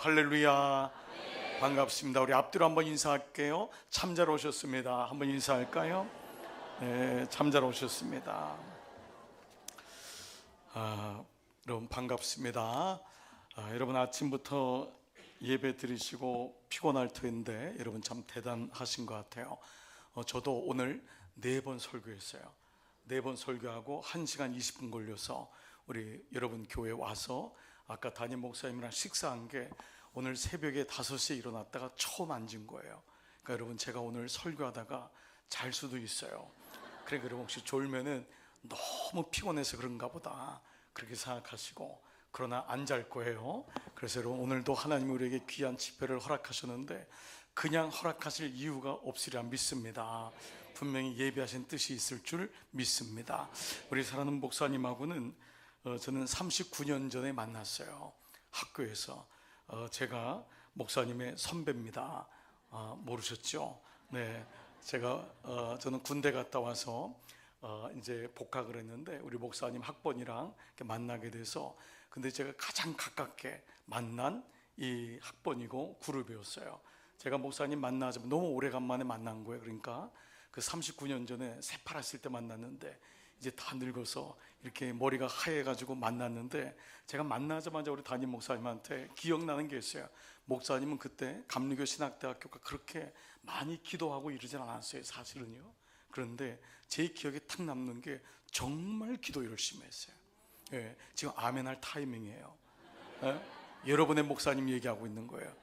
할렐루야. 반갑습니다. 우리 앞뒤로 한번 인사할게요. 참자로 오셨습니다. 한번 인사할까요? 네, 참자로 오셨습니다. 여러분 반갑습니다. 여러분 아침부터 예배 드리시고 피곤할 터인데 여러분 참 대단하신 것 같아요. 저도 오늘 4번 설교했어요. 4번 설교하고 1시간 20분 걸려서 우리 여러분 교회 와서 아까 담임 목사님이랑 식사한 게 오늘 새벽에 5시에 일어났다가 처음 앉은 거예요. 그러니까 여러분 제가 오늘 설교하다가 잘 수도 있어요. 그러니까 여러분 혹시 졸면은 너무 피곤해서 그런가 보다 그렇게 생각하시고, 그러나 안 잘 거예요. 그래서 여러분 오늘도 하나님이 우리에게 귀한 집회를 허락하셨는데 그냥 허락하실 이유가 없으리라 믿습니다. 분명히 예비하신 뜻이 있을 줄 믿습니다. 우리 사랑하는 목사님하고는 저는 39년 전에 만났어요. 학교에서. 제가 목사님의 선배입니다. 모르셨죠? 네, 저는 군대 갔다 와서 이제 복학을 했는데 우리 목사님 학번이랑 이렇게 만나게 돼서, 근데 제가 가장 가깝게 만난 이 학번이고 그룹이었어요. 제가 목사님 만나자면 너무 오래간만에 만난 거예요. 그러니까 그 39년 전에 새파랐을 때 만났는데 이제 다 늙어서 이렇게 머리가 하얘가지고 만났는데, 제가 만나자마자 우리 담임 목사님한테 기억나는 게 있어요. 목사님은 그때 감리교 신학대학교가 그렇게 많이 기도하고 이러진 않았어요, 사실은요. 그런데 제 기억에 탁 남는 게 정말 기도 열심히 했어요. 예, 지금 아멘할 타이밍이에요. 예? 여러분의 목사님 얘기하고 있는 거예요.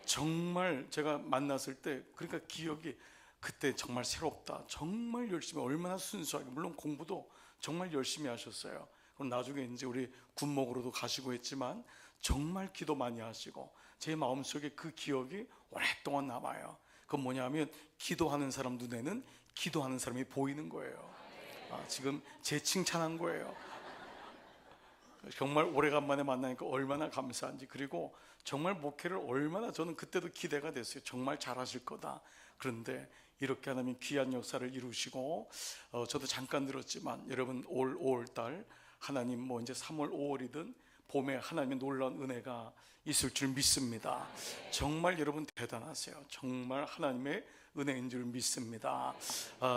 정말 제가 만났을 때 그러니까 기억이 그때 정말 새롭다. 정말 열심히, 얼마나 순수하게, 물론 공부도 정말 열심히 하셨어요. 그럼 나중에 이제 우리 군목으로도 가시고 했지만 정말 기도 많이 하시고 제 마음속에 그 기억이 오랫동안 남아요. 그건 뭐냐면 기도하는 사람 눈에는 기도하는 사람이 보이는 거예요. 지금 제 칭찬한 거예요. 정말 오래간만에 만나니까 얼마나 감사한지, 그리고 정말 목회를 얼마나, 저는 그때도 기대가 됐어요. 정말 잘하실 거다. 그런데 이렇게 하나님 귀한 역사를 이루시고, 저도 잠깐 들었지만 여러분 올 5월달 하나님 뭐 이제 3월 5월이든 봄에 하나님의 놀라운 은혜가 있을 줄 믿습니다. 정말 여러분 대단하세요. 정말 하나님의 은혜인 줄 믿습니다.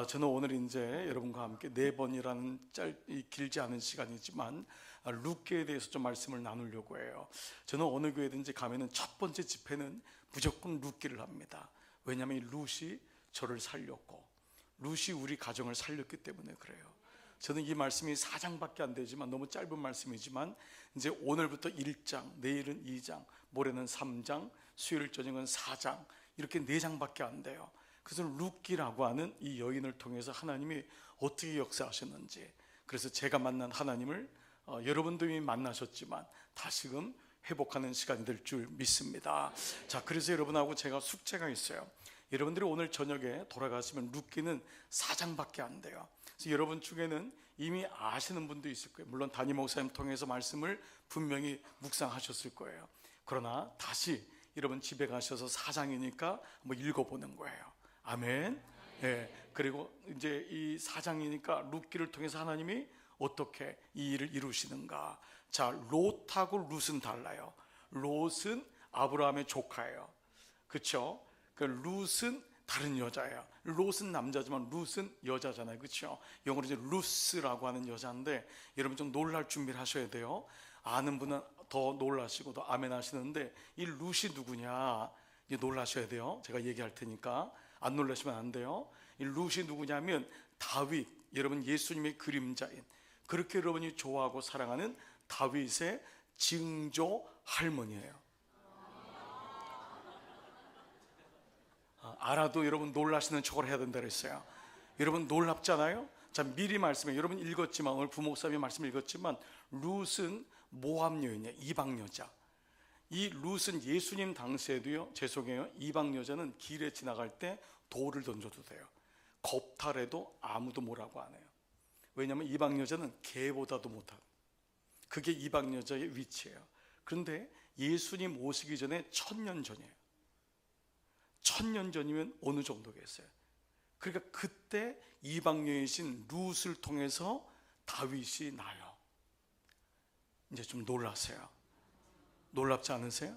저는 오늘 이제 여러분과 함께 4번이라는 길지 않은 시간이지만 룻기에 대해서 좀 말씀을 나누려고 해요. 저는 어느 교회든지 가면은 첫 번째 집회는 무조건 룻기를 합니다. 왜냐하면 이 룻이 저를 살렸고 룻이 우리 가정을 살렸기 때문에 그래요. 저는 이 말씀이 4장밖에 안 되지만 너무 짧은 말씀이지만 이제 오늘부터 1장, 내일은 2장, 모레는 3장, 수요일 저녁은 4장, 이렇게 4장밖에 안 돼요. 그래서 룻기라고 하는 이 여인을 통해서 하나님이 어떻게 역사하셨는지, 그래서 제가 만난 하나님을 여러분도 이미 만나셨지만 다시금 회복하는 시간이 될 줄 믿습니다. 자, 그래서 여러분하고 제가 숙제가 있어요. 여러분들이 오늘 저녁에 돌아가시면 룻기는 4장밖에 안 돼요. 그래서 여러분 중에는 이미 아시는 분도 있을 거예요. 물론 담임 목사님 통해서 말씀을 분명히 묵상하셨을 거예요. 그러나 다시 여러분 집에 가셔서 4장이니까 한번 읽어보는 거예요. 아멘. 예. 그리고 이제 이 4장이니까 룻기를 통해서 하나님이 어떻게 이 일을 이루시는가. 자, 롯하고 룻은 달라요. 롯은 아브라함의 조카예요. 그렇죠? 그 룻은 다른 여자예요. 롯은 남자지만 룻은 여자잖아요. 그렇죠? 영어로 이제 루스라고 하는 여자인데 여러분 좀 놀랄 준비를 하셔야 돼요. 아는 분은 더 놀라시고 더 아멘 하시는데 이 룻이 누구냐 이제 놀라셔야 돼요. 제가 얘기할 테니까 안 놀라시면 안 돼요. 이 룻이 누구냐면 다윗, 여러분 예수님의 그림자인, 그렇게 여러분이 좋아하고 사랑하는 다윗의 증조 할머니예요. 알아도 여러분 놀라시는 척을 해야 된다 그랬어요. 여러분 놀랍잖아요. 자, 미리 말씀해. 여러분 읽었지만, 오늘 부목사님의 말씀을 읽었지만 룻은 모압 여인이에요. 이방 여자. 이 룻은 예수님 당시에도요, 죄송해요, 이방 여자는 길에 지나갈 때 돌을 던져도 돼요. 겁탈해도 아무도 뭐라고 안 해요. 왜냐하면 이방 여자는 개보다도 못하고, 그게 이방 여자의 위치예요. 그런데 예수님 오시기 전에 1000년 전이에요. 1000년 전이면 어느 정도겠어요? 그러니까 그때 이방 여인이신 룻을 통해서 다윗이 나요. 이제 좀 놀랐어요. 놀랍지 않으세요?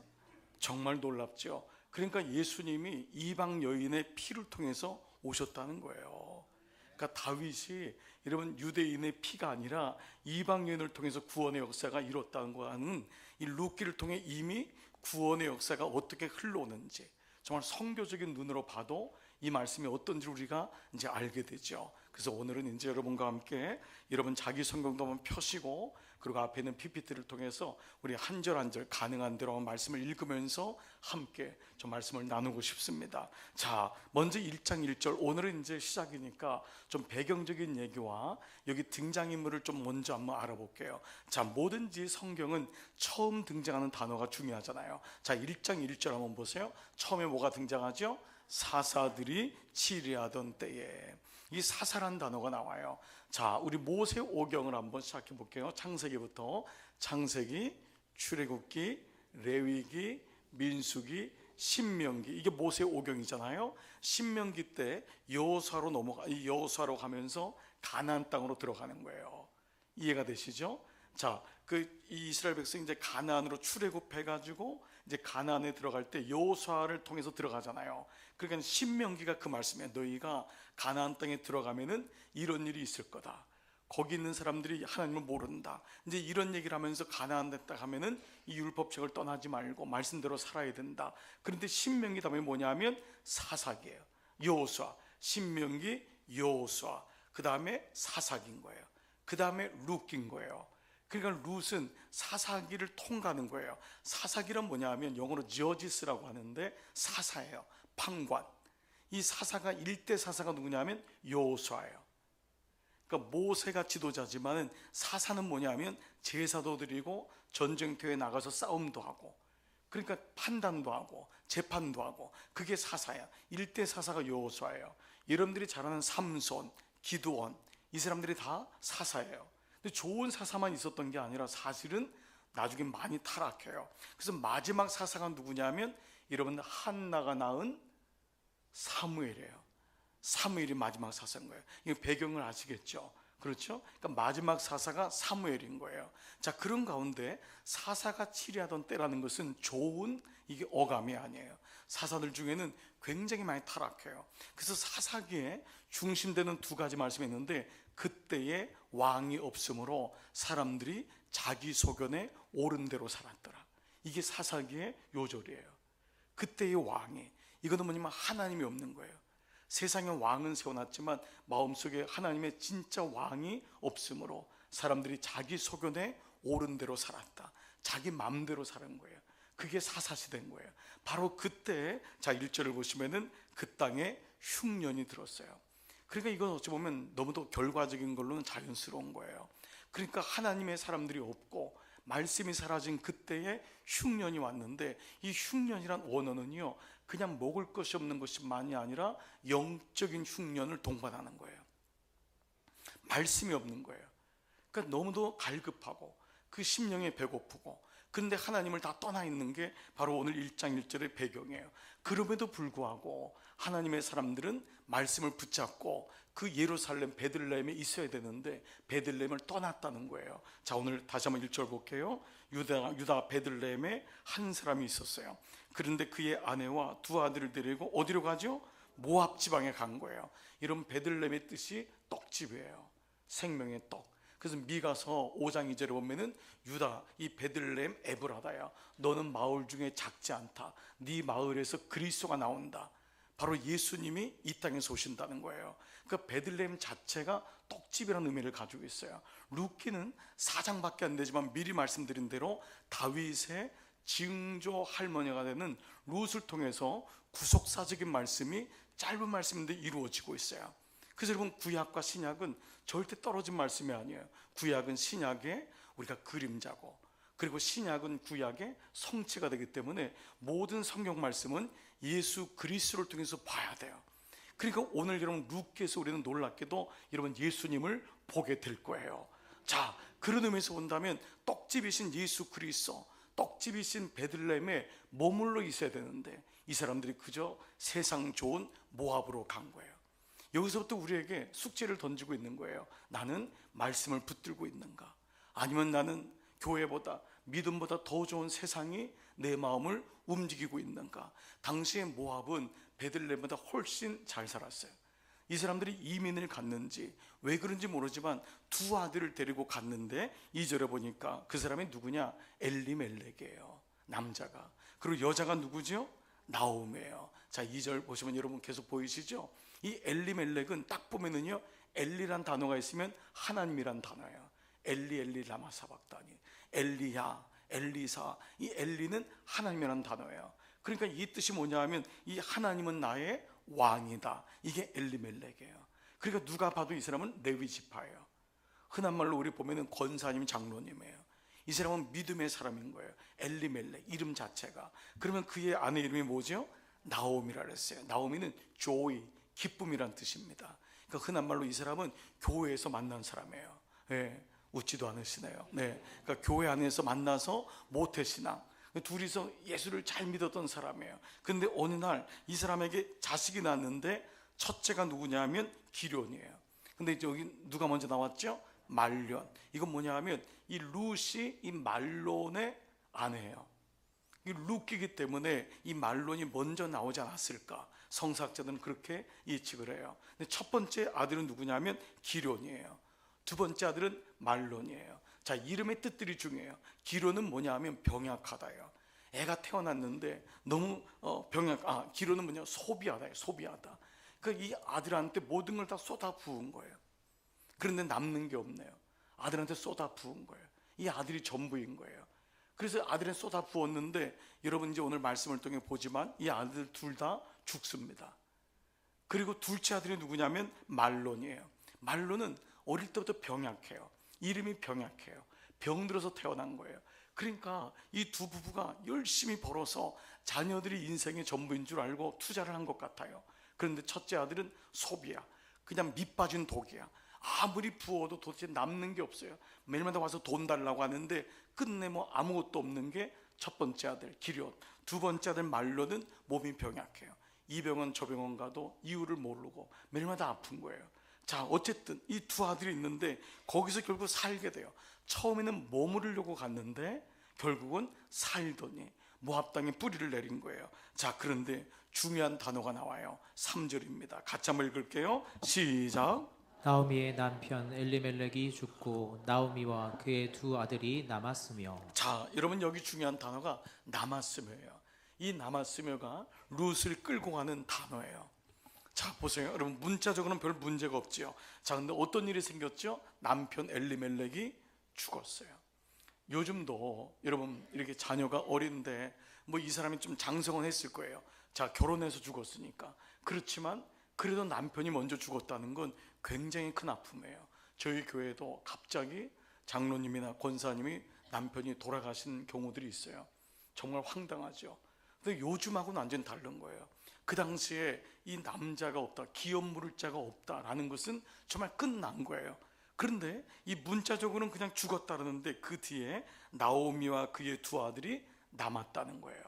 정말 놀랍죠. 그러니까 예수님이 이방 여인의 피를 통해서 오셨다는 거예요. 그러니까 다윗이 여러분 유대인의 피가 아니라 이방 여인을 통해서 구원의 역사가 이뤘다는 거는 이 룻기를 통해 이미 구원의 역사가 어떻게 흘러오는지 정말 성교적인 눈으로 봐도 이 말씀이 어떤지 우리가 이제 알게 되죠. 그래서 오늘은 이제 여러분과 함께 여러분 자기 성경도 한번 펴시고 그리고 앞에 있는 PPT를 통해서 우리 한 절 한 절 가능한 대로 말씀을 읽으면서 함께 좀 말씀을 나누고 싶습니다. 자, 먼저 1장 1절 오늘은 이제 시작이니까 좀 배경적인 얘기와 여기 등장인물을 좀 먼저 한번 알아볼게요. 자, 뭐든지 성경은 처음 등장하는 단어가 중요하잖아요. 자, 1장 1절 한번 보세요. 처음에 뭐가 등장하죠? 사사들이 치리하던 때에 이 사사란 단어가 나와요. 자, 우리 모세 오경을 한번 시작해 볼게요. 창세기부터 창세기, 출애굽기, 레위기, 민수기, 신명기 이게 모세 오경이잖아요. 신명기 때 여호수아로 이 여호수아로 가면서 가나안 땅으로 들어가는 거예요. 이해가 되시죠? 자, 그 이스라엘 백성이 이제 가나안으로 출애굽해 가지고 이제 가나안에 들어갈 때 여호수아를 통해서 들어가잖아요. 그러니까 신명기가 그 말씀이에요. 너희가 가나안 땅에 들어가면은 이런 일이 있을 거다. 거기 있는 사람들이 하나님을 모른다. 이제 이런 얘기를 하면서 가나안에 딱 가면은 이 율법책을 떠나지 말고 말씀대로 살아야 된다. 그런데 신명기 다음에 뭐냐면 사사기예요. 여호수아, 신명기, 여호수아. 그 다음에 사사기인 거예요. 그 다음에 룻기인 거예요. 그러니까 룻은 사사기를 통과하는 거예요. 사사기란 뭐냐면 영어로 저지스라고 하는데 사사예요. 판관. 이 사사가 1대 사사가 누구냐면 여호수아예요. 그러니까 모세가 지도자지만은 사사는 뭐냐면 제사도 드리고 전쟁터에 나가서 싸움도 하고 그러니까 판단도 하고 재판도 하고 그게 사사야. 1대 사사가 여호수아예요. 여러분들이 잘 아는 삼손, 기드온 이 사람들이 다 사사예요. 근데 좋은 사사만 있었던 게 아니라 사실은 나중에 많이 타락해요. 그래서 마지막 사사가 누구냐면 여러분 한나가 낳은 사무엘이에요. 사무엘이 마지막 사사인 거예요. 이 배경을 아시겠죠? 그렇죠? 그러니까 마지막 사사가 사무엘인 거예요. 자, 그런 가운데 사사가 치리하던 때라는 것은 좋은 이게 어감이 아니에요. 사사들 중에는 굉장히 많이 타락해요. 그래서 사사기에 중심되는 두 가지 말씀이 있는데 그때에 왕이 없으므로 사람들이 자기 소견에 옳은 대로 살았더라. 이게 사사기의 요절이에요. 그때의 왕이 이거는 뭐냐면 하나님이 없는 거예요. 세상에 왕은 세워놨지만 마음속에 하나님의 진짜 왕이 없으므로 사람들이 자기 소견에 옳은 대로 살았다. 자기 마음대로 사는 거예요. 그게 사사시대인 거예요. 바로 그때 자 1절을 보시면은 그 땅에 흉년이 들었어요. 그러니까 이건 어찌 보면 너무도 결과적인 걸로는 자연스러운 거예요. 그러니까 하나님의 사람들이 없고 말씀이 사라진 그때에 흉년이 왔는데 이 흉년이란 원어는요 그냥 먹을 것이 없는 것만이 아니라 영적인 흉년을 동반하는 거예요. 말씀이 없는 거예요. 그러니까 너무도 갈급하고 그 심령에 배고프고 근데 하나님을 다 떠나 있는 게 바로 오늘 1장 1절의 배경이에요. 그럼에도 불구하고 하나님의 사람들은 말씀을 붙잡고 그 예루살렘 베들레헴에 있어야 되는데 베들레헴을 떠났다는 거예요. 자, 오늘 다시 한번 1절 볼게요. 유다 베들레헴에 한 사람이 있었어요. 그런데 그의 아내와 두 아들을 데리고 어디로 가죠? 모압 지방에 간 거예요. 이런 베들레헴의 뜻이 떡집이에요. 생명의 떡. 그래서 미가서 5장 2절에 보면은 유다 이 베들레헴 에브라다야 너는 마을 중에 작지 않다. 네 마을에서 그리스도가 나온다. 바로 예수님이 이 땅에서 오신다는 거예요. 그러니까 베들레헴 자체가 떡집이라는 의미를 가지고 있어요. 룻기는 4장밖에 안 되지만 미리 말씀드린 대로 다윗의 증조 할머니가 되는 룻을 통해서 구속사적인 말씀이 짧은 말씀인데 이루어지고 있어요. 그래서 여러분 구약과 신약은 절대 떨어진 말씀이 아니에요. 구약은 신약의 우리가 그림자고 그리고 신약은 구약의 성취가 되기 때문에 모든 성경 말씀은 예수 그리스도를 통해서 봐야 돼요. 그러니까 오늘 여러분 룻기에서 우리는 놀랍게도 여러분 예수님을 보게 될 거예요. 자, 그런 의미에서 본다면 떡집이신 예수 그리스도 떡집이신 베들레헴에 머물러 있어야 되는데 이 사람들이 그저 세상 좋은 모압으로 간 거예요. 여기서부터 우리에게 숙제를 던지고 있는 거예요. 나는 말씀을 붙들고 있는가? 아니면 나는 교회보다 믿음보다 더 좋은 세상이 내 마음을 움직이고 있는가? 당시에 모압은 베들레헴보다 훨씬 잘 살았어요. 이 사람들이 이민을 갔는지 왜 그런지 모르지만 두 아들을 데리고 갔는데 2절에 보니까 그 사람이 누구냐? 엘리멜렉이에요. 남자가. 그리고 여자가 누구죠? 나오미예요. 자, 2절 보시면 여러분 계속 보이시죠? 이 엘리멜렉은 딱 보면은요, 엘리란 단어가 있으면 하나님이란 단어예요. 엘리 엘리 라마 사박다니, 엘리야, 엘리사. 이 엘리는 하나님이란 단어예요. 그러니까 이 뜻이 뭐냐 하면 이 하나님은 나의 왕이다. 이게 엘리멜렉이에요. 그러니까 누가 봐도 이 사람은 레위 지파예요. 흔한 말로 우리 보면은 권사님, 장로님이에요. 이 사람은 믿음의 사람인 거예요. 엘리멜렉 이름 자체가. 그러면 그의 아내 이름이 뭐죠? 나오미라 그랬어요. 나오미는 조이, 기쁨이란 뜻입니다. 그러니까 흔한 말로 이 사람은 교회에서 만난 사람이에요. 네, 웃지도 않으시네요. 네, 그러니까 교회 안에서 만나서 모태신앙, 둘이서 예수를 잘 믿었던 사람이에요. 근데 어느 날 이 사람에게 자식이 낳았는데 첫째가 누구냐면 기련이에요. 근데 여기 누가 먼저 나왔죠? 말론. 이건 뭐냐 하면 이 룻이 이 말론의 아내예요. 이 룻이기 때문에 이 말론이 먼저 나오지 않았을까? 성사학자들은 그렇게 예측을 해요. 근데 첫 번째 아들은 누구냐면 기련이에요. 두 번째 아들은 말론이에요. 자, 이름의 뜻들이 중요해요. 기련은 뭐냐 하면 병약하다요. 애가 태어났는데 너무 기련은 뭐냐? 소비하다요. 소비하다. 그러니까 이 아들한테 모든 걸 다 쏟아 부은 거예요. 그런데 남는 게 없네요. 아들한테 쏟아 부은 거예요. 이 아들이 전부인 거예요. 그래서 아들한테 쏟아 부었는데 여러분 이제 오늘 말씀을 통해 보지만 이 아들 둘 다 죽습니다. 그리고 둘째 아들이 누구냐면 말론이에요. 말론은 어릴 때부터 병약해요. 이름이 병약해요. 병들어서 태어난 거예요. 그러니까 이 두 부부가 열심히 벌어서 자녀들이 인생의 전부인 줄 알고 투자를 한 것 같아요. 그런데 첫째 아들은 소비야. 그냥 밑 빠진 독이야. 아무리 부어도 도대체 남는 게 없어요. 매일마다 와서 돈 달라고 하는데 끝내 뭐 아무것도 없는 게 첫 번째 아들 기련, 두 번째 아들 말론은 몸이 병약해요. 이 병원 저 병원 가도 이유를 모르고 매일마다 아픈 거예요. 자, 어쨌든 이 두 아들이 있는데 거기서 결국 살게 돼요. 처음에는 머무르려고 갔는데 결국은 살더니 모압 땅에 뿌리를 내린 거예요. 자, 그런데 중요한 단어가 나와요. 3절입니다. 같이 한번 읽을게요. 시작. 나오미의 남편 엘리멜렉이 죽고 나오미와 그의 두 아들이 남았으며. 자, 여러분 여기 중요한 단어가 남았으며예요. 이 남았으며가 룻을 끌고 가는 단어예요. 자, 보세요. 여러분 문자적으로는 별 문제가 없지요. 자, 근데 어떤 일이 생겼죠? 남편 엘리멜렉이 죽었어요. 요즘도 여러분 이렇게 자녀가 어린데 뭐 이 사람이 좀 장성은 했을 거예요. 자, 결혼해서 죽었으니까. 그렇지만 그래도 남편이 먼저 죽었다는 건 굉장히 큰 아픔이에요. 저희 교회도 갑자기 장로님이나 권사님이 남편이 돌아가신 경우들이 있어요. 정말 황당하죠. 근데 요즘하고는 완전히 다른 거예요. 그 당시에 이 남자가 없다, 기업 물을 자가 없다라는 것은 정말 끝난 거예요. 그런데 이 문자적으로는 그냥 죽었다는데 그 뒤에 나오미와 그의 두 아들이 남았다는 거예요.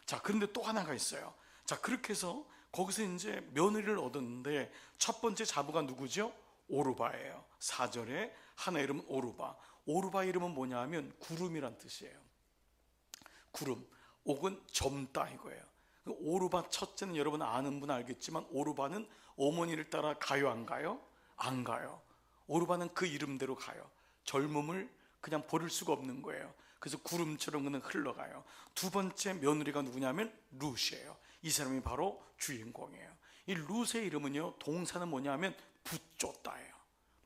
자, 그런데 또 하나가 있어요. 자, 그렇게 해서 거기서 이제 며느리를 얻었는데 첫 번째 자부가 누구죠? 오르바예요. 4절에 하나 이름은 오르바. 오르바 이름은 뭐냐 하면 구름이란 뜻이에요. 구름 혹은 젊다 이거예요. 오르바 첫째는 여러분 아는 분 알겠지만 오르바는 어머니를 따라 가요 안 가요? 안 가요. 오르바는 그 이름대로 가요. 젊음을 그냥 버릴 수가 없는 거예요. 그래서 구름처럼 그냥 흘러가요. 두 번째 며느리가 누구냐면 룻이에요. 이 사람이 바로 주인공이에요. 이 룻의 이름은요, 동사는 뭐냐면 붙쫓다예요.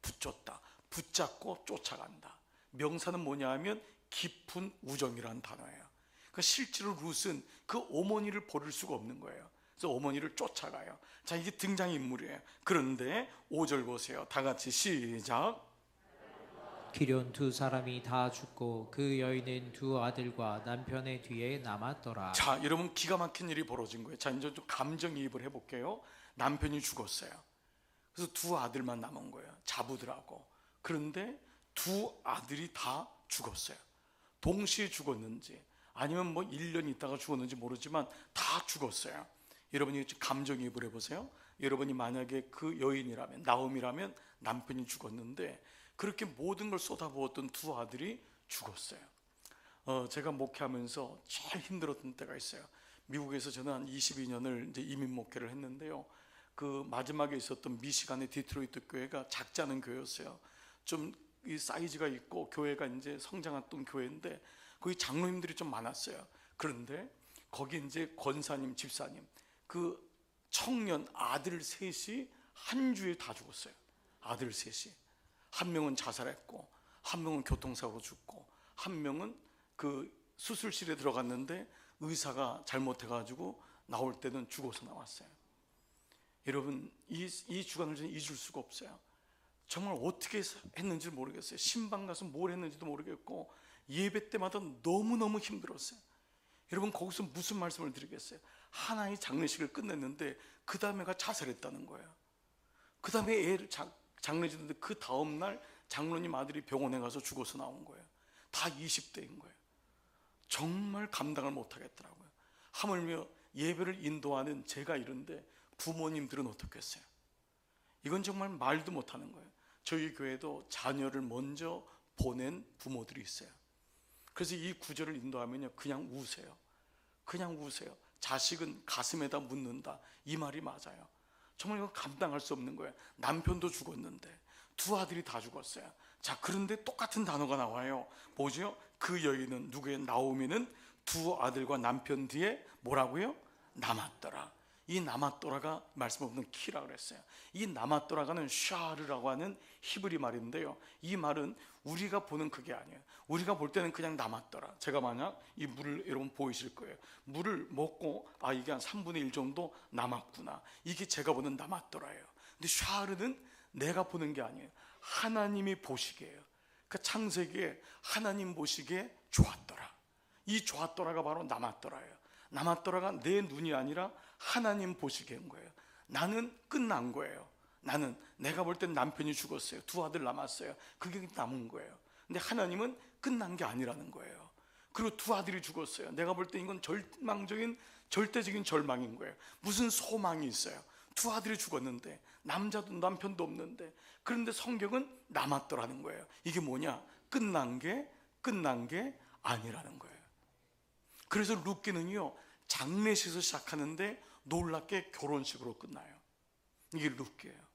붙쫓다, 붙잡고 쫓아간다. 명사는 뭐냐면 깊은 우정이라는 단어예요. 그러니까 실제로 룻은 그 어머니를 버릴 수가 없는 거예요. 그래서 어머니를 쫓아가요. 자, 이게 등장인물이에요. 그런데 5절 보세요. 다 같이 시작. 기련 두 사람이 다 죽고 그 여인은 두 아들과 남편의 뒤에 남았더라. 자, 여러분 기가 막힌 일이 벌어진 거예요. 자, 이제 좀 감정이입을 해볼게요. 남편이 죽었어요. 그래서 두 아들만 남은 거예요. 자부들하고. 그런데 두 아들이 다 죽었어요. 동시에 죽었는지 아니면 뭐 1년 있다가 죽었는지 모르지만 다 죽었어요. 여러분이 감정이입을 해보세요. 여러분이 만약에 그 여인이라면, 나오미라면 남편이 죽었는데 그렇게 모든 걸 쏟아부었던 두 아들이 죽었어요. 제가 목회하면서 제일 힘들었던 때가 있어요. 미국에서 저는 한 22년을 이제 이민 목회를 했는데요. 그 마지막에 있었던 미시간의 디트로이트 교회가 작지 않은 교회였어요. 좀 이 사이즈가 있고 교회가 이제 성장했던 교회인데 거기 장로님들이 좀 많았어요. 그런데 거기 이제 권사님, 집사님, 그 청년 아들 셋이 한 주에 다 죽었어요. 아들 셋이. 한 명은 자살했고, 한 명은 교통사고로 죽고, 한 명은 그 수술실에 들어갔는데 의사가 잘못해가지고 나올 때는 죽어서 나왔어요. 여러분, 이 주간을 저는 잊을 수가 없어요. 정말 어떻게 했는지 모르겠어요. 신방 가서 뭘 했는지도 모르겠고, 예배 때마다 너무너무 힘들었어요. 여러분, 거기서 무슨 말씀을 드리겠어요? 하나의 장례식을 끝냈는데 그 다음에가 자살했다는 거예요. 그 다음에 애를 장례지는데 그 다음날 장로님 아들이 병원에 가서 죽어서 나온 거예요. 다 20대인 거예요. 정말 감당을 못하겠더라고요. 하물며 예배를 인도하는 제가 이런데 부모님들은 어떻겠어요? 이건 정말 말도 못하는 거예요. 저희 교회도 자녀를 먼저 보낸 부모들이 있어요. 그래서 이 구절을 인도하면요, 그냥 우세요. 그냥 우세요. 자식은 가슴에다 묻는다, 이 말이 맞아요. 정말 이건 감당할 수 없는 거예요. 남편도 죽었는데 두 아들이 다 죽었어요. 자, 그런데 똑같은 단어가 나와요. 뭐죠? 그 여인은, 누구의? 나오미는 두 아들과 남편 뒤에 뭐라고요? 남았더라. 이 남았더라가 말씀 없는 키라 그랬어요. 이 남았더라가는 샤르라고 하는 히브리 말인데요, 이 말은 우리가 보는 그게 아니에요. 우리가 볼 때는 그냥 남았더라. 제가 만약 이 물을, 여러분 보이실 거예요. 물을 먹고 이게 한 3분의 1 정도 남았구나, 이게 제가 보는 남았더라예요. 근데 샤르는 내가 보는 게 아니에요. 하나님이 보시기에요. 그 창세기에 하나님 보시기에 좋았더라. 이 좋았더라가 바로 남았더라예요. 남았더라가 내 눈이 아니라 하나님 보시기엔 거예요. 나는 끝난 거예요. 나는, 내가 볼 땐 남편이 죽었어요. 두 아들 남았어요. 그게 남은 거예요. 근데 하나님은 끝난 게 아니라는 거예요. 그리고 두 아들이 죽었어요. 내가 볼 때 이건 절대적인 절망인 거예요. 무슨 소망이 있어요? 두 아들이 죽었는데, 남자도 남편도 없는데, 그런데 성경은 남았더라는 거예요. 이게 뭐냐? 끝난 게 아니라는 거예요. 그래서 룻기는요, 장례식에서 시작하는데 놀랍게 결혼식으로 끝나요. 이게 룻기예요.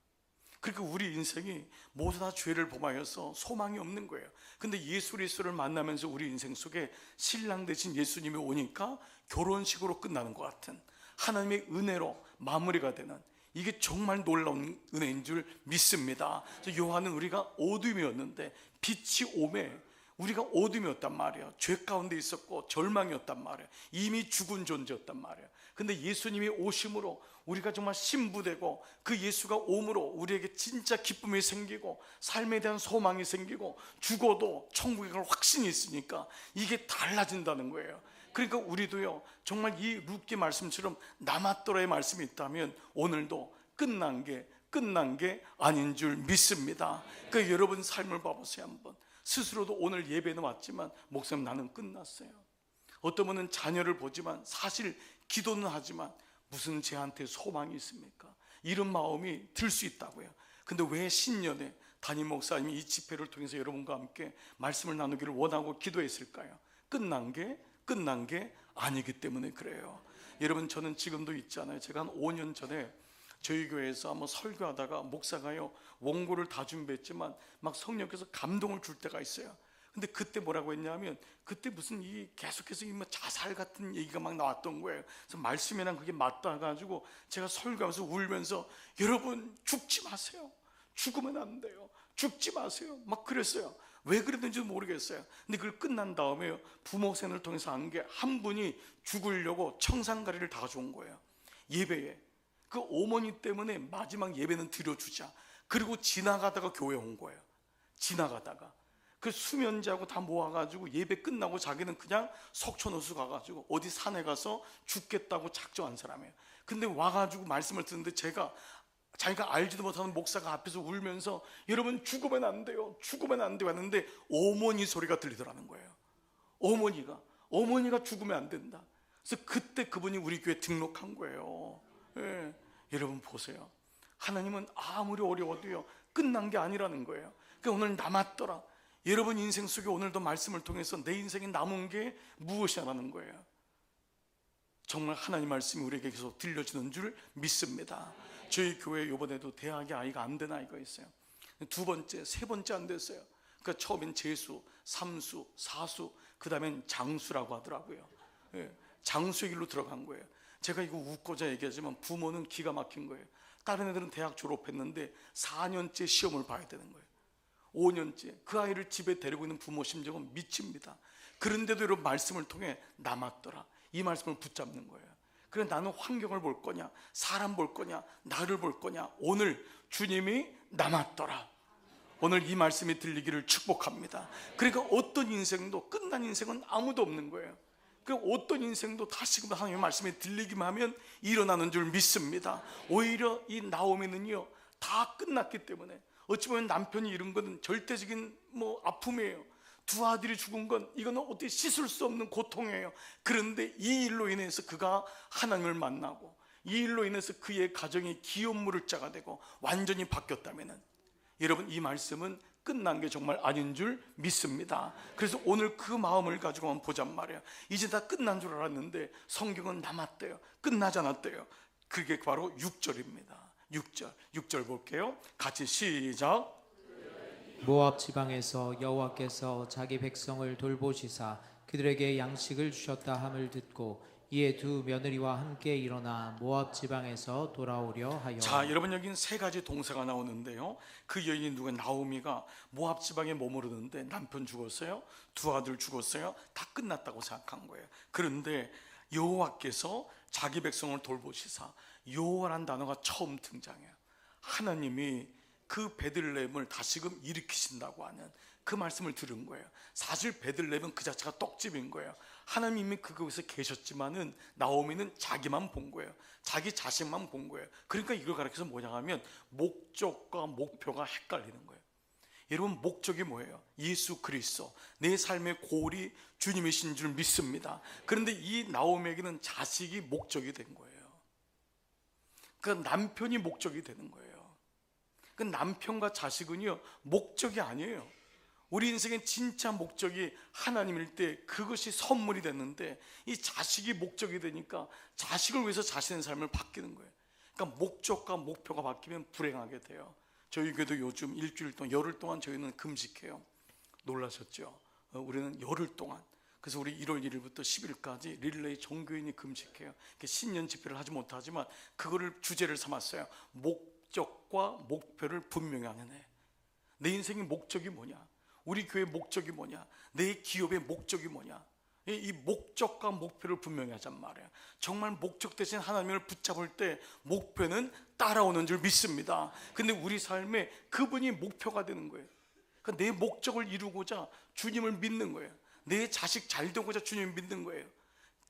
그러니까 우리 인생이 모두 다 죄를 범하여서 소망이 없는 거예요. 근데 예수 그리스도를 만나면서 우리 인생 속에 신랑 되신 예수님이 오니까 결혼식으로 끝나는 것 같은, 하나님의 은혜로 마무리가 되는, 이게 정말 놀라운 은혜인 줄 믿습니다. 요한은 우리가 어둠이었는데 빛이 오매, 우리가 어둠이었단 말이에요. 죄 가운데 있었고 절망이었단 말이에요. 이미 죽은 존재였단 말이에요. 근데 예수님이 오심으로 우리가 정말 신부되고, 그 예수가 옴으로 우리에게 진짜 기쁨이 생기고 삶에 대한 소망이 생기고, 죽어도 천국에 갈 확신이 있으니까 이게 달라진다는 거예요. 그러니까 우리도요, 정말 이 룻기 말씀처럼 남았더라의 말씀이 있다면 오늘도 끝난 게 아닌 줄 믿습니다. 그러니까 여러분 삶을 봐보세요. 한번 스스로도 오늘 예배는 왔지만, 목사님 나는 끝났어요. 어떤 분은 자녀를 보지만 사실 기도는 하지만 무슨 쟤한테 소망이 있습니까? 이런 마음이 들 수 있다고요. 근데 왜 신년에 담임 목사님이 이 집회를 통해서 여러분과 함께 말씀을 나누기를 원하고 기도했을까요? 끝난 게 아니기 때문에 그래요. 여러분, 저는 지금도 있잖아요. 제가 한 5년 전에 저희 교회에서 한번 설교하다가 목사가요, 원고를 다 준비했지만 막 성령께서 감동을 줄 때가 있어요. 근데 그때 뭐라고 했냐면, 그때 무슨 계속해서 자살 같은 얘기가 막 나왔던 거예요. 그래서 말씀이랑 그게 맞다 가지고 제가 설교하면서 울면서, 여러분 죽지 마세요. 죽으면 안 돼요. 죽지 마세요. 막 그랬어요. 왜 그랬는지도 모르겠어요. 근데 그걸 끝난 다음에 부목생을 통해서 한 게, 한 분이 죽으려고 청산가리를 다 가져온 거예요. 예배에. 그 어머니 때문에 마지막 예배는 드려주자. 그리고 지나가다가 교회 온 거예요. 지나가다가 그 수면제하고 다 모아가지고 예배 끝나고 자기는 그냥 석촌호수 가가지고 어디 산에 가서 죽겠다고 작정한 사람이에요. 근데 와가지고 말씀을 듣는데, 자기가 알지도 못하는 목사가 앞에서 울면서, 여러분 죽으면 안 돼요, 죽으면 안 돼요 하는데 어머니 소리가 들리더라는 거예요. 어머니가 죽으면 안 된다. 그래서 그때 그분이 우리 교회에 등록한 거예요. 예. 여러분 보세요. 하나님은 아무리 어려워도요, 끝난 게 아니라는 거예요. 그러니까 오늘 남았더라, 여러분 인생 속에 오늘도 말씀을 통해서 내 인생에 남은 게 무엇이냐는 거예요. 정말 하나님 말씀이 우리에게 계속 들려주는 줄 믿습니다. 저희 교회 이번에도 대학에 아이가 안 된 아이가 있어요. 두 번째, 세 번째 안 됐어요. 그러니까 처음엔 재수, 삼수, 사수, 그 다음엔 장수라고 하더라고요. 장수의 길로 들어간 거예요. 제가 이거 웃고자 얘기하지만 부모는 기가 막힌 거예요. 다른 애들은 대학 졸업했는데 4년째 시험을 봐야 되는 거예요. 5년째 그 아이를 집에 데리고 있는 부모 심정은 미칩니다. 그런데도 여러분 말씀을 통해 남았더라, 이 말씀을 붙잡는 거예요. 그래, 나는 환경을 볼 거냐, 사람 볼 거냐, 나를 볼 거냐. 오늘 주님이 남았더라, 오늘 이 말씀이 들리기를 축복합니다. 그러니까 어떤 인생도, 끝난 인생은 아무도 없는 거예요. 그 어떤 인생도 다시금 하나님의 말씀이 들리기만 하면 일어나는 줄 믿습니다. 오히려 이 나오미는요, 다 끝났기 때문에, 어찌 보면 남편이 잃은 것은 절대적인 아픔이에요. 두 아들이 죽은 건 이거는 어떻게 씻을 수 없는 고통이에요. 그런데 이 일로 인해서 그가 하나님을 만나고, 이 일로 인해서 그의 가정이 기업물을 자가 되고 완전히 바뀌었다면은, 여러분 이 말씀은 끝난 게 정말 아닌 줄 믿습니다. 그래서 오늘 그 마음을 가지고 한번 보잔 말이에요. 이제 다 끝난 줄 알았는데 성경은 남았대요. 끝나지 않았대요. 그게 바로 6절입니다 6절 볼게요. 같이 시작. 모압 지방에서 여호와께서 자기 백성을 돌보시사 그들에게 양식을 주셨다 함을 듣고 이에 두 며느리와 함께 일어나 모압 지방에서 돌아오려 하여. 자, 여러분 여기는 세 가지 동사가 나오는데요. 그 여인이 누가, 나오미가 모압 지방에 머무르는데 남편 죽었어요, 두 아들 죽었어요, 다 끝났다고 생각한 거예요. 그런데 여호와께서 자기 백성을 돌보시사, 여호와란 단어가 처음 등장해요. 하나님이 그 베들레헴을 다시금 일으키신다고 하는 그 말씀을 들은 거예요. 사실 베들레헴은 그 자체가 떡집인 거예요. 하나님이 그곳에 계셨지만은 나오미는 자기만 본 거예요. 자기 자신만 본 거예요. 그러니까 이걸 가르쳐서 뭐냐 하면 목적과 목표가 헷갈리는 거예요. 여러분 목적이 뭐예요? 예수 그리스도, 내 삶의 고울이 주님이신 줄 믿습니다. 그런데 이 나오미에게는 자식이 목적이 된 거예요. 그 남편이 목적이 되는 거예요. 그 남편과 자식은요, 목적이 아니에요. 우리 인생의 진짜 목적이 하나님일 때 그것이 선물이 됐는데, 이 자식이 목적이 되니까 자식을 위해서 자신의 삶을 바뀌는 거예요. 그러니까 목적과 목표가 바뀌면 불행하게 돼요. 저희 교회도 요즘 일주일 동안, 열흘 동안 저희는 금식해요. 놀라셨죠? 우리는 열흘 동안, 그래서 우리 1월 1일부터 10일까지 릴레이 종교인이 금식해요. 신년 집회를 하지 못하지만 그거를 주제를 삼았어요. 목적과 목표를 분명히 하는 애. 내 인생의 목적이 뭐냐? 우리 교회의 목적이 뭐냐? 내 기업의 목적이 뭐냐? 이 목적과 목표를 분명히 하잔 말이에요. 정말 목적 대신 하나님을 붙잡을 때 목표는 따라오는 줄 믿습니다. 근데 우리 삶에 그분이 목표가 되는 거예요. 그러니까 내 목적을 이루고자 주님을 믿는 거예요. 내 자식 잘 되고자 주님을 믿는 거예요.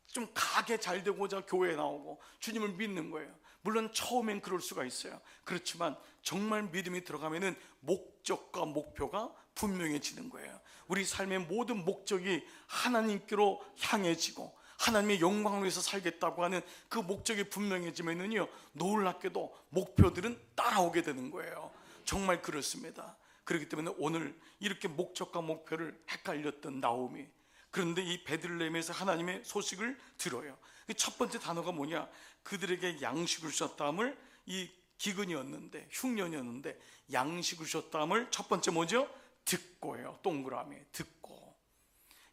좀 가게 잘 되고자 교회에 나오고 주님을 믿는 거예요. 물론 처음엔 그럴 수가 있어요. 그렇지만 정말 믿음이 들어가면은 목적과 목표가 분명해지는 거예요. 우리 삶의 모든 목적이 하나님께로 향해지고 하나님의 영광을 위해서 살겠다고 하는 그 목적이 분명해지면은요, 놀랍게도 목표들은 따라오게 되는 거예요. 정말 그렇습니다. 그렇기 때문에 오늘 이렇게 목적과 목표를 헷갈렸던 나오미, 그런데 이 베들레헴에서 하나님의 소식을 들어요. 첫 번째 단어가 뭐냐? 그들에게 양식을 주셨다함을, 이 기근이었는데, 흉년이었는데 양식을 주셨다함을 첫 번째 뭐죠? 듣고예요. 동그라미 듣고.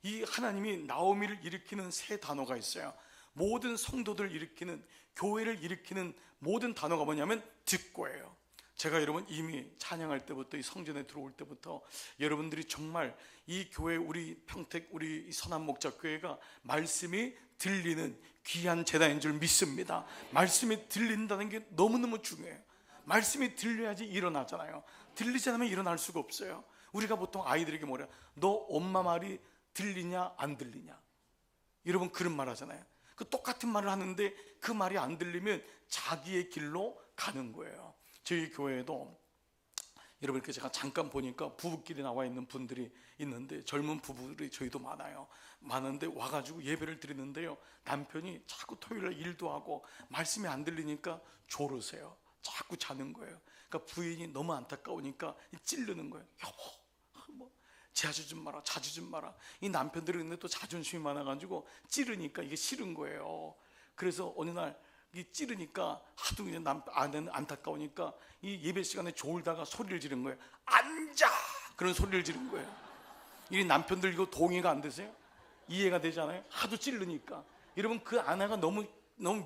이 하나님이 나오미를 일으키는 세 단어가 있어요. 모든 성도들을 일으키는, 교회를 일으키는 모든 단어가 뭐냐면 듣고예요. 제가 여러분 이미 찬양할 때부터, 이 성전에 들어올 때부터 여러분들이 정말 이 교회, 우리 평택, 우리 선한 목자 교회가 말씀이 들리는 귀한 재단인 줄 믿습니다. 말씀이 들린다는 게 너무너무 중요해요. 말씀이 들려야지 일어나잖아요. 들리지 않으면 일어날 수가 없어요. 우리가 보통 아이들에게 뭐래요? 너 엄마 말이 들리냐 안 들리냐? 여러분 그런 말 하잖아요. 그 똑같은 말을 하는데 그 말이 안 들리면 자기의 길로 가는 거예요. 저희 교회에도 여러분 이렇게 제가 잠깐 보니까 부부끼리 나와 있는 분들이 있는데, 젊은 부부들이 저희도 많은데 와가지고 예배를 드리는데요, 남편이 자꾸 토요일날 일도 하고 말씀이 안 들리니까 졸으세요. 자꾸 자는 거예요. 그러니까 부인이 너무 안타까우니까 찌르는 거예요. 여보, 자주 좀 마라, 자주 좀 마라. 이 남편들이 근데 또 자존심이 많아가지고 찌르니까 이게 싫은 거예요. 그래서 어느 날 이 찌르니까 하도 그냥 아내는 안타까우니까 이 예배 시간에 졸다가 소리를 지른 거예요. 앉아! 그런 소리를 지른 거예요. 이 남편들 이거 동의가 안 되세요? 이해가 되잖아요. 하도 찌르니까. 여러분, 그 아내가 너무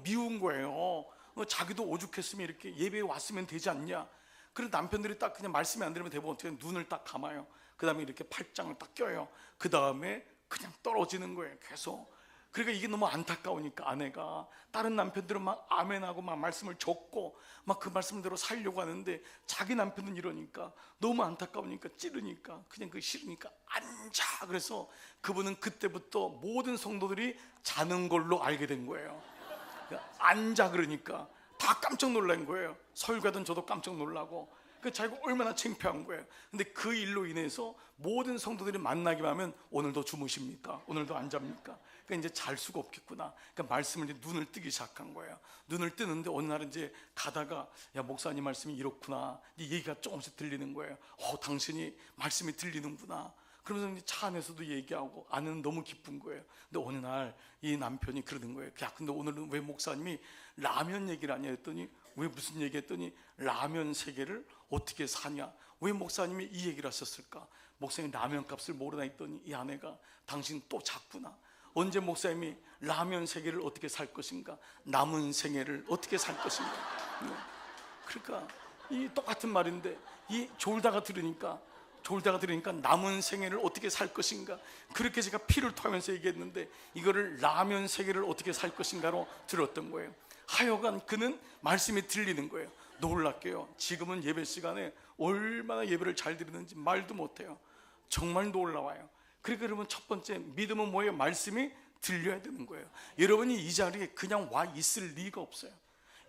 미운 거예요. 자기도 오죽했으면 이렇게 예배에 왔으면 되지 않냐. 그래서 남편들이 딱 그냥 말씀이 안 들으면 대부분 어떻게 눈을 딱 감아요. 그 다음에 이렇게 팔짱을 딱 껴요. 그 다음에 그냥 떨어지는 거예요, 계속. 그러니까 이게 너무 안타까우니까 아내가 다른 남편들은 막 아멘하고 막 말씀을 적고 막 그 말씀대로 살려고 하는데 자기 남편은 이러니까 너무 안타까우니까 찌르니까 그냥 그 싫으니까 앉아. 그래서 그분은 그때부터 모든 성도들이 자는 걸로 알게 된 거예요. 앉아 그러니까 다 깜짝 놀란 거예요. 설교하던 저도 깜짝 놀라고. 자기가 얼마나 창피한 거예요. 근데 그 일로 인해서 모든 성도들이 만나기만 하면 오늘도 주무십니까? 오늘도 안 잡니까? 그러니까 이제 잘 수가 없겠구나. 그러니까 말씀을 이제 눈을 뜨기 시작한 거예요. 눈을 뜨는데 어느 날은 이제 가다가 야, 목사님 말씀이 이렇구나. 얘기가 조금씩 들리는 거예요. 당신이 말씀이 들리는구나. 그러면서 이제 차 안에서도 얘기하고 아내는 너무 기쁜 거예요. 근데 어느 날 이 남편이 그러는 거예요. 야, 근데 오늘은 왜 목사님이 라면 얘기를 하냐 했더니 왜 무슨 얘기 했더니 라면 세계를 어떻게 사냐. 왜 목사님이 이 얘기를 하셨을까? 목사님이 라면 값을 모르나 했더니 이 아내가 당신 또 작구나. 언제 목사님이 라면 세계를 어떻게 살 것인가? 남은 생애를 어떻게 살 것인가? 그러니까 이 똑같은 말인데 이 졸다가 들으니까 남은 생애를 어떻게 살 것인가. 그렇게 제가 피를 토하면서 얘기했는데 이거를 라면 세계를 어떻게 살 것인가로 들었던 거예요. 하여간 그는 말씀이 들리는 거예요. 놀랍게요, 지금은 예배 시간에 얼마나 예배를 잘 드리는지 말도 못해요. 정말 놀라워요. 그러니까 여러분, 첫 번째 믿음은 뭐예요? 말씀이 들려야 되는 거예요. 여러분이 이 자리에 그냥 와 있을 리가 없어요.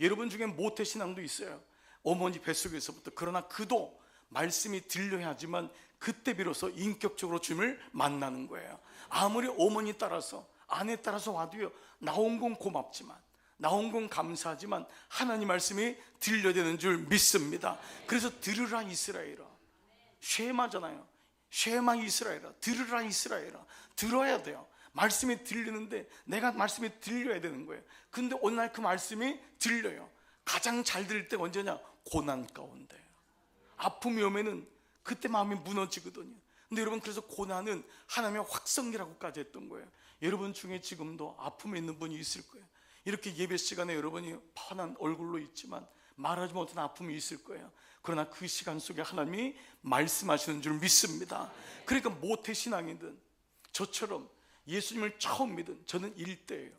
여러분 중에 모태신앙도 있어요. 어머니 뱃속에서부터. 그러나 그도 말씀이 들려야지만 그때 비로소 인격적으로 주님을 만나는 거예요. 아무리 어머니 따라서 아내 따라서 와도요, 나온 건 고맙지만, 나온 건 감사하지만 하나님 말씀이 들려야 되는 줄 믿습니다. 그래서 들으라 이스라엘아. 쉐마잖아요. 쉐마 이스라엘아. 들으라 이스라엘아. 들어야 돼요. 말씀이 들리는데 내가 말씀이 들려야 되는 거예요. 근데 어느 날 그 말씀이 들려요. 가장 잘 들릴 때가 언제냐? 고난 가운데, 아픔이 오면은 그때 마음이 무너지거든요. 근데 여러분, 그래서 고난은 하나님의 확성기라고까지 했던 거예요. 여러분 중에 지금도 아픔에 있는 분이 있을 거예요. 이렇게 예배 시간에 여러분이 환한 얼굴로 있지만 말하지 못한 아픔이 있을 거예요. 그러나 그 시간 속에 하나님이 말씀하시는 줄 믿습니다. 그러니까 모태신앙이든 저처럼 예수님을 처음 믿은 저는 일대예요.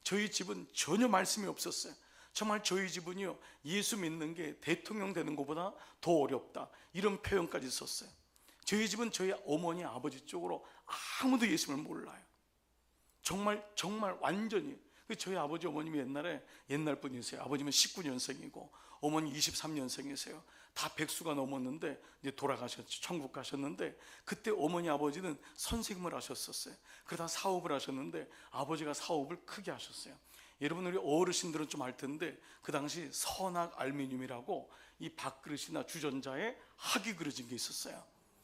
저희 집은 전혀 말씀이 없었어요. 정말 저희 집은요, 예수 믿는 게 대통령 되는 것보다 더 어렵다, 이런 표현까지 썼어요. 저희 집은 저희 어머니 아버지 쪽으로 아무도 예수님을 몰라요. 정말 완전히. 저희 아버지 어머님이 옛날 분이세요. 아버님은 19년생이고 어머니 23년생이세요. 다 백수가 넘었는데 이제 돌아가셨죠. 천국 가셨는데 그때 어머니 아버지는 선생님을 하셨었어요. 그러다 사업을 하셨는데 아버지가 사업을 크게 하셨어요. 여러분, 우리 어르신들은 좀 알 텐데 그 당시 선악 알루미늄이라고 이 밥그릇이나 주전자에 학이 그려진 게 있었어요.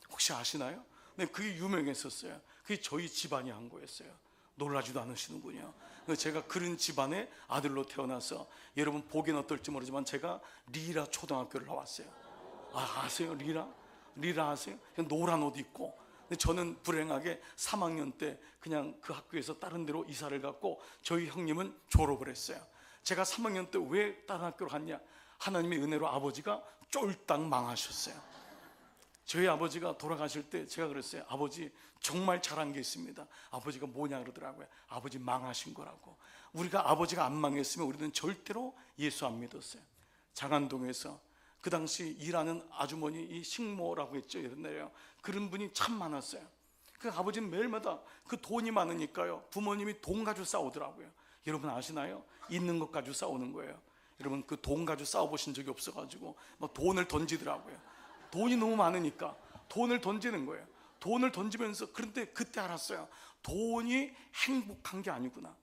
혹시 아시나요? 네, 그게 유명했었어요. 그게 저희 집안이 한 거였어요. 놀라지도 않으시는군요. 제가 그런 집안의 아들로 태어나서 여러분 보기엔 어떨지 모르지만 제가 리라 초등학교를 나왔어요. 아세요? 리라 아세요? 노란 옷 입고. 근데 저는 불행하게 3학년 때 그냥 그 학교에서 다른 데로 이사를 갔고 저희 형님은 졸업을 했어요. 제가 3학년 때 왜 다른 학교로 갔냐? 하나님의 은혜로 아버지가 쫄딱 망하셨어요. 저희 아버지가 돌아가실 때 제가 그랬어요. 아버지, 정말 잘한 게 있습니다. 아버지가 뭐냐 그러더라고요. 아버지 망하신 거라고. 우리가 아버지가 안 망했으면 우리는 절대로 예수 안 믿었어요. 장안동에서 그 당시 일하는 아주머니, 이 식모라고 했죠, 옛날에요. 그런 분이 참 많았어요. 그 아버지는 매일마다 그 돈이 많으니까요, 부모님이 돈 가지고 싸우더라고요. 여러분 아시나요? 있는 것 가지고 싸우는 거예요. 여러분, 그 돈 가지고 싸워보신 적이 없어가지고 막 돈을 던지더라고요. 돈이 너무 많으니까 돈을 던지는 거예요. 돈을 던지면서, 그런데 그때 알았어요. 돈이 행복한 게 아니구나.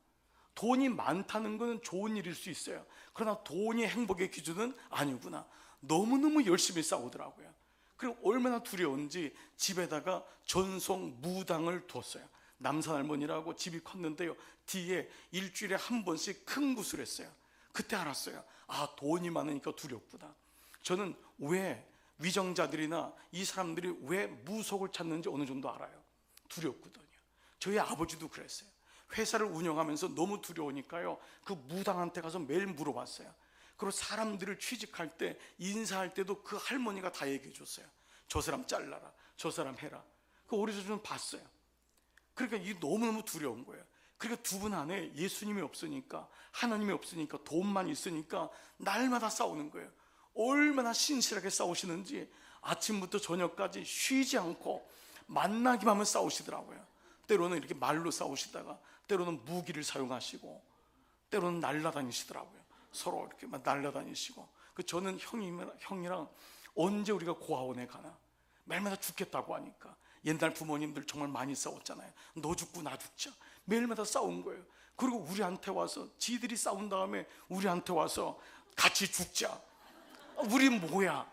돈이 많다는 것은 좋은 일일 수 있어요. 그러나 돈이 행복의 기준은 아니구나. 너무너무 열심히 싸우더라고요. 그리고 얼마나 두려운지 집에다가 전송 무당을 뒀어요. 남산 할머니라고 집이 컸는데요, 뒤에 일주일에 한 번씩 큰 굿을 했어요. 그때 알았어요. 아, 돈이 많으니까 두렵구나. 저는 왜 위정자들이나 이 사람들이 왜 무속을 찾는지 어느 정도 알아요. 두렵거든요. 저희 아버지도 그랬어요. 회사를 운영하면서 너무 두려우니까요, 그 무당한테 가서 매일 물어봤어요. 그리고 사람들을 취직할 때, 인사할 때도 그 할머니가 다 얘기해 줬어요. 저 사람 잘라라, 저 사람 해라. 그 어디서 좀 봤어요. 그러니까 이게 너무너무 두려운 거예요. 그러니까 두 분 안에 예수님이 없으니까, 하나님이 없으니까, 돈만 있으니까 날마다 싸우는 거예요. 얼마나 신실하게 싸우시는지 아침부터 저녁까지 쉬지 않고 만나기만 하면 싸우시더라고요. 때로는 이렇게 말로 싸우시다가 때로는 무기를 사용하시고 때로는 날라다니시더라고요. 서로 이렇게 막 날라다니시고. 저는 형이랑 언제 우리가 고아원에 가나, 매일마다 죽겠다고 하니까. 옛날 부모님들 정말 많이 싸웠잖아요. 너 죽고 나 죽자, 매일마다 싸운 거예요. 그리고 우리한테 와서, 지들이 싸운 다음에 우리한테 와서 같이 죽자. 우리 뭐야?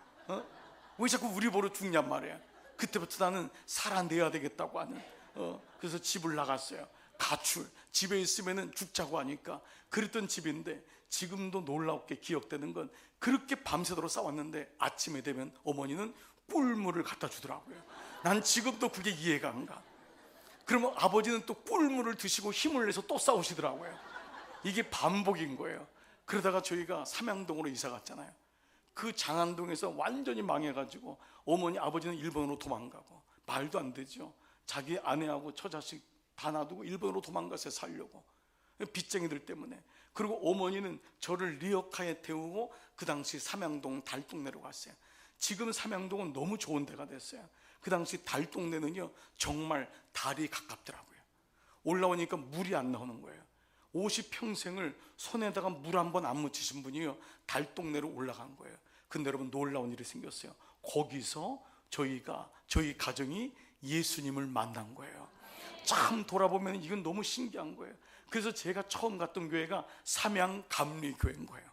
왜 자꾸 우리 보러 죽냔 말이야. 그때부터 나는 살아내야 되겠다고 하는, 그래서 집을 나갔어요. 가출. 집에 있으면은 죽자고 하니까 그랬던 집인데, 지금도 놀랍게 기억되는 건, 그렇게 밤새도록 싸웠는데 아침에 되면 어머니는 꿀물을 갖다 주더라고요. 난 지금도 그게 이해가 안 가. 그러면 아버지는 또 꿀물을 드시고 힘을 내서 또 싸우시더라고요. 이게 반복인 거예요. 그러다가 저희가 삼양동으로 이사 갔잖아요. 그 장안동에서 완전히 망해가지고 어머니, 아버지는 일본으로 도망가고, 말도 안 되죠. 자기 아내하고 처자식 다 놔두고 일본으로 도망가서 살려고, 빚쟁이들 때문에. 그리고 어머니는 저를 리어카에 태우고 그 당시 삼양동 달동네로 갔어요. 지금 삼양동은 너무 좋은 데가 됐어요. 그 당시 달동네는요, 정말 달이 가깝더라고요. 올라오니까 물이 안 나오는 거예요. 50평생을 손에다가 물 한 번 안 묻히신 분이요, 달동네로 올라간 거예요. 근데 여러분, 놀라운 일이 생겼어요. 거기서 저희 가정이 예수님을 만난 거예요. 참 돌아보면 이건 너무 신기한 거예요. 그래서 제가 처음 갔던 교회가 삼양감리교회인 거예요.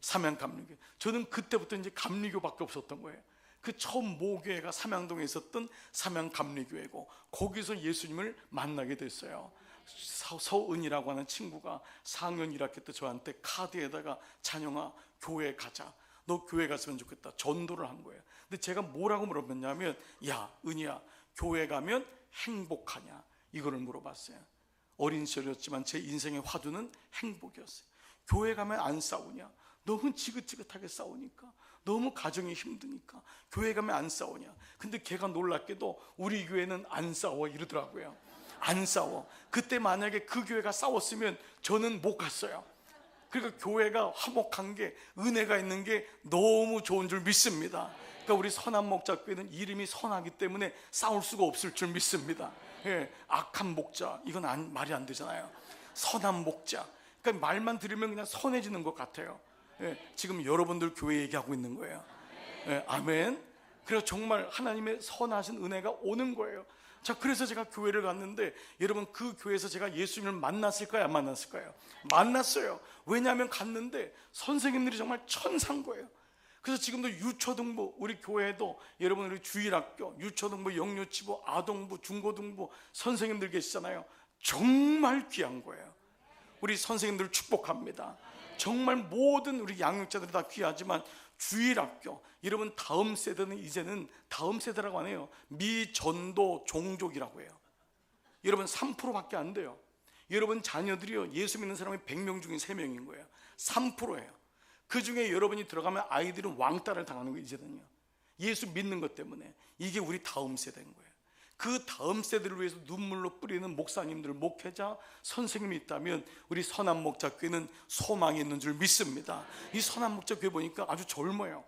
삼양감리교회. 저는 그때부터 이제 감리교밖에 없었던 거예요. 그 처음 모교회가 삼양동에 있었던 삼양감리교회고, 거기서 예수님을 만나게 됐어요. 서은이라고 하는 친구가 4학년 1학기 때 저한테 카드에다가, 찬영아 교회 가자, 너 교회 갔으면 좋겠다, 전도를 한 거예요. 근데 제가 뭐라고 물어봤냐면, 야 은희야, 교회 가면 행복하냐, 이거를 물어봤어요. 어린 시절이었지만 제 인생의 화두는 행복이었어요. 교회 가면 안 싸우냐, 너무 지긋지긋하게 싸우니까, 너무 가정이 힘드니까 교회 가면 안 싸우냐. 근데 걔가 놀랍게도 우리 교회는 안 싸워 이러더라고요. 안 싸워. 그때 만약에 그 교회가 싸웠으면 저는 못 갔어요. 그러니까 교회가 화목한 게, 은혜가 있는 게 너무 좋은 줄 믿습니다. 그러니까 우리 선한목자교회는 이름이 선하기 때문에 싸울 수가 없을 줄 믿습니다. 예, 악한 목자, 이건 말이 안 되잖아요. 선한 목자, 그러니까 말만 들으면 그냥 선해지는 것 같아요. 예, 지금 여러분들 교회 얘기하고 있는 거예요. 예, 아멘. 그래서 정말 하나님의 선하신 은혜가 오는 거예요. 자, 그래서 제가 교회를 갔는데, 여러분, 그 교회에서 제가 예수님을 만났을까요, 안 만났을까요? 만났어요. 왜냐하면 갔는데 선생님들이 정말 천사인 거예요. 그래서 지금도 유초등부, 우리 교회에도 여러분, 우리 주일학교, 유초등부, 영유치부, 아동부, 중고등부 선생님들 계시잖아요. 정말 귀한 거예요. 우리 선생님들 축복합니다. 정말 모든 우리 양육자들이 다 귀하지만, 주일학교, 여러분 다음 세대는 이제는, 다음 세대라고 안 해요. 미전도 종족이라고 해요. 여러분 3%밖에 안 돼요. 여러분 자녀들이요, 예수 믿는 사람이 100명 중에 3명인 거예요. 3%예요. 그 중에 여러분이 들어가면 아이들은 왕따를 당하는 거예요. 이제는요, 예수 믿는 것 때문에. 이게 우리 다음 세대인 거예요. 그 다음 세대를 위해서 눈물로 뿌리는 목사님들, 목회자, 선생님이 있다면 우리 선한목자교회는 소망이 있는 줄 믿습니다. 이 선한목자교회 보니까 아주 젊어요.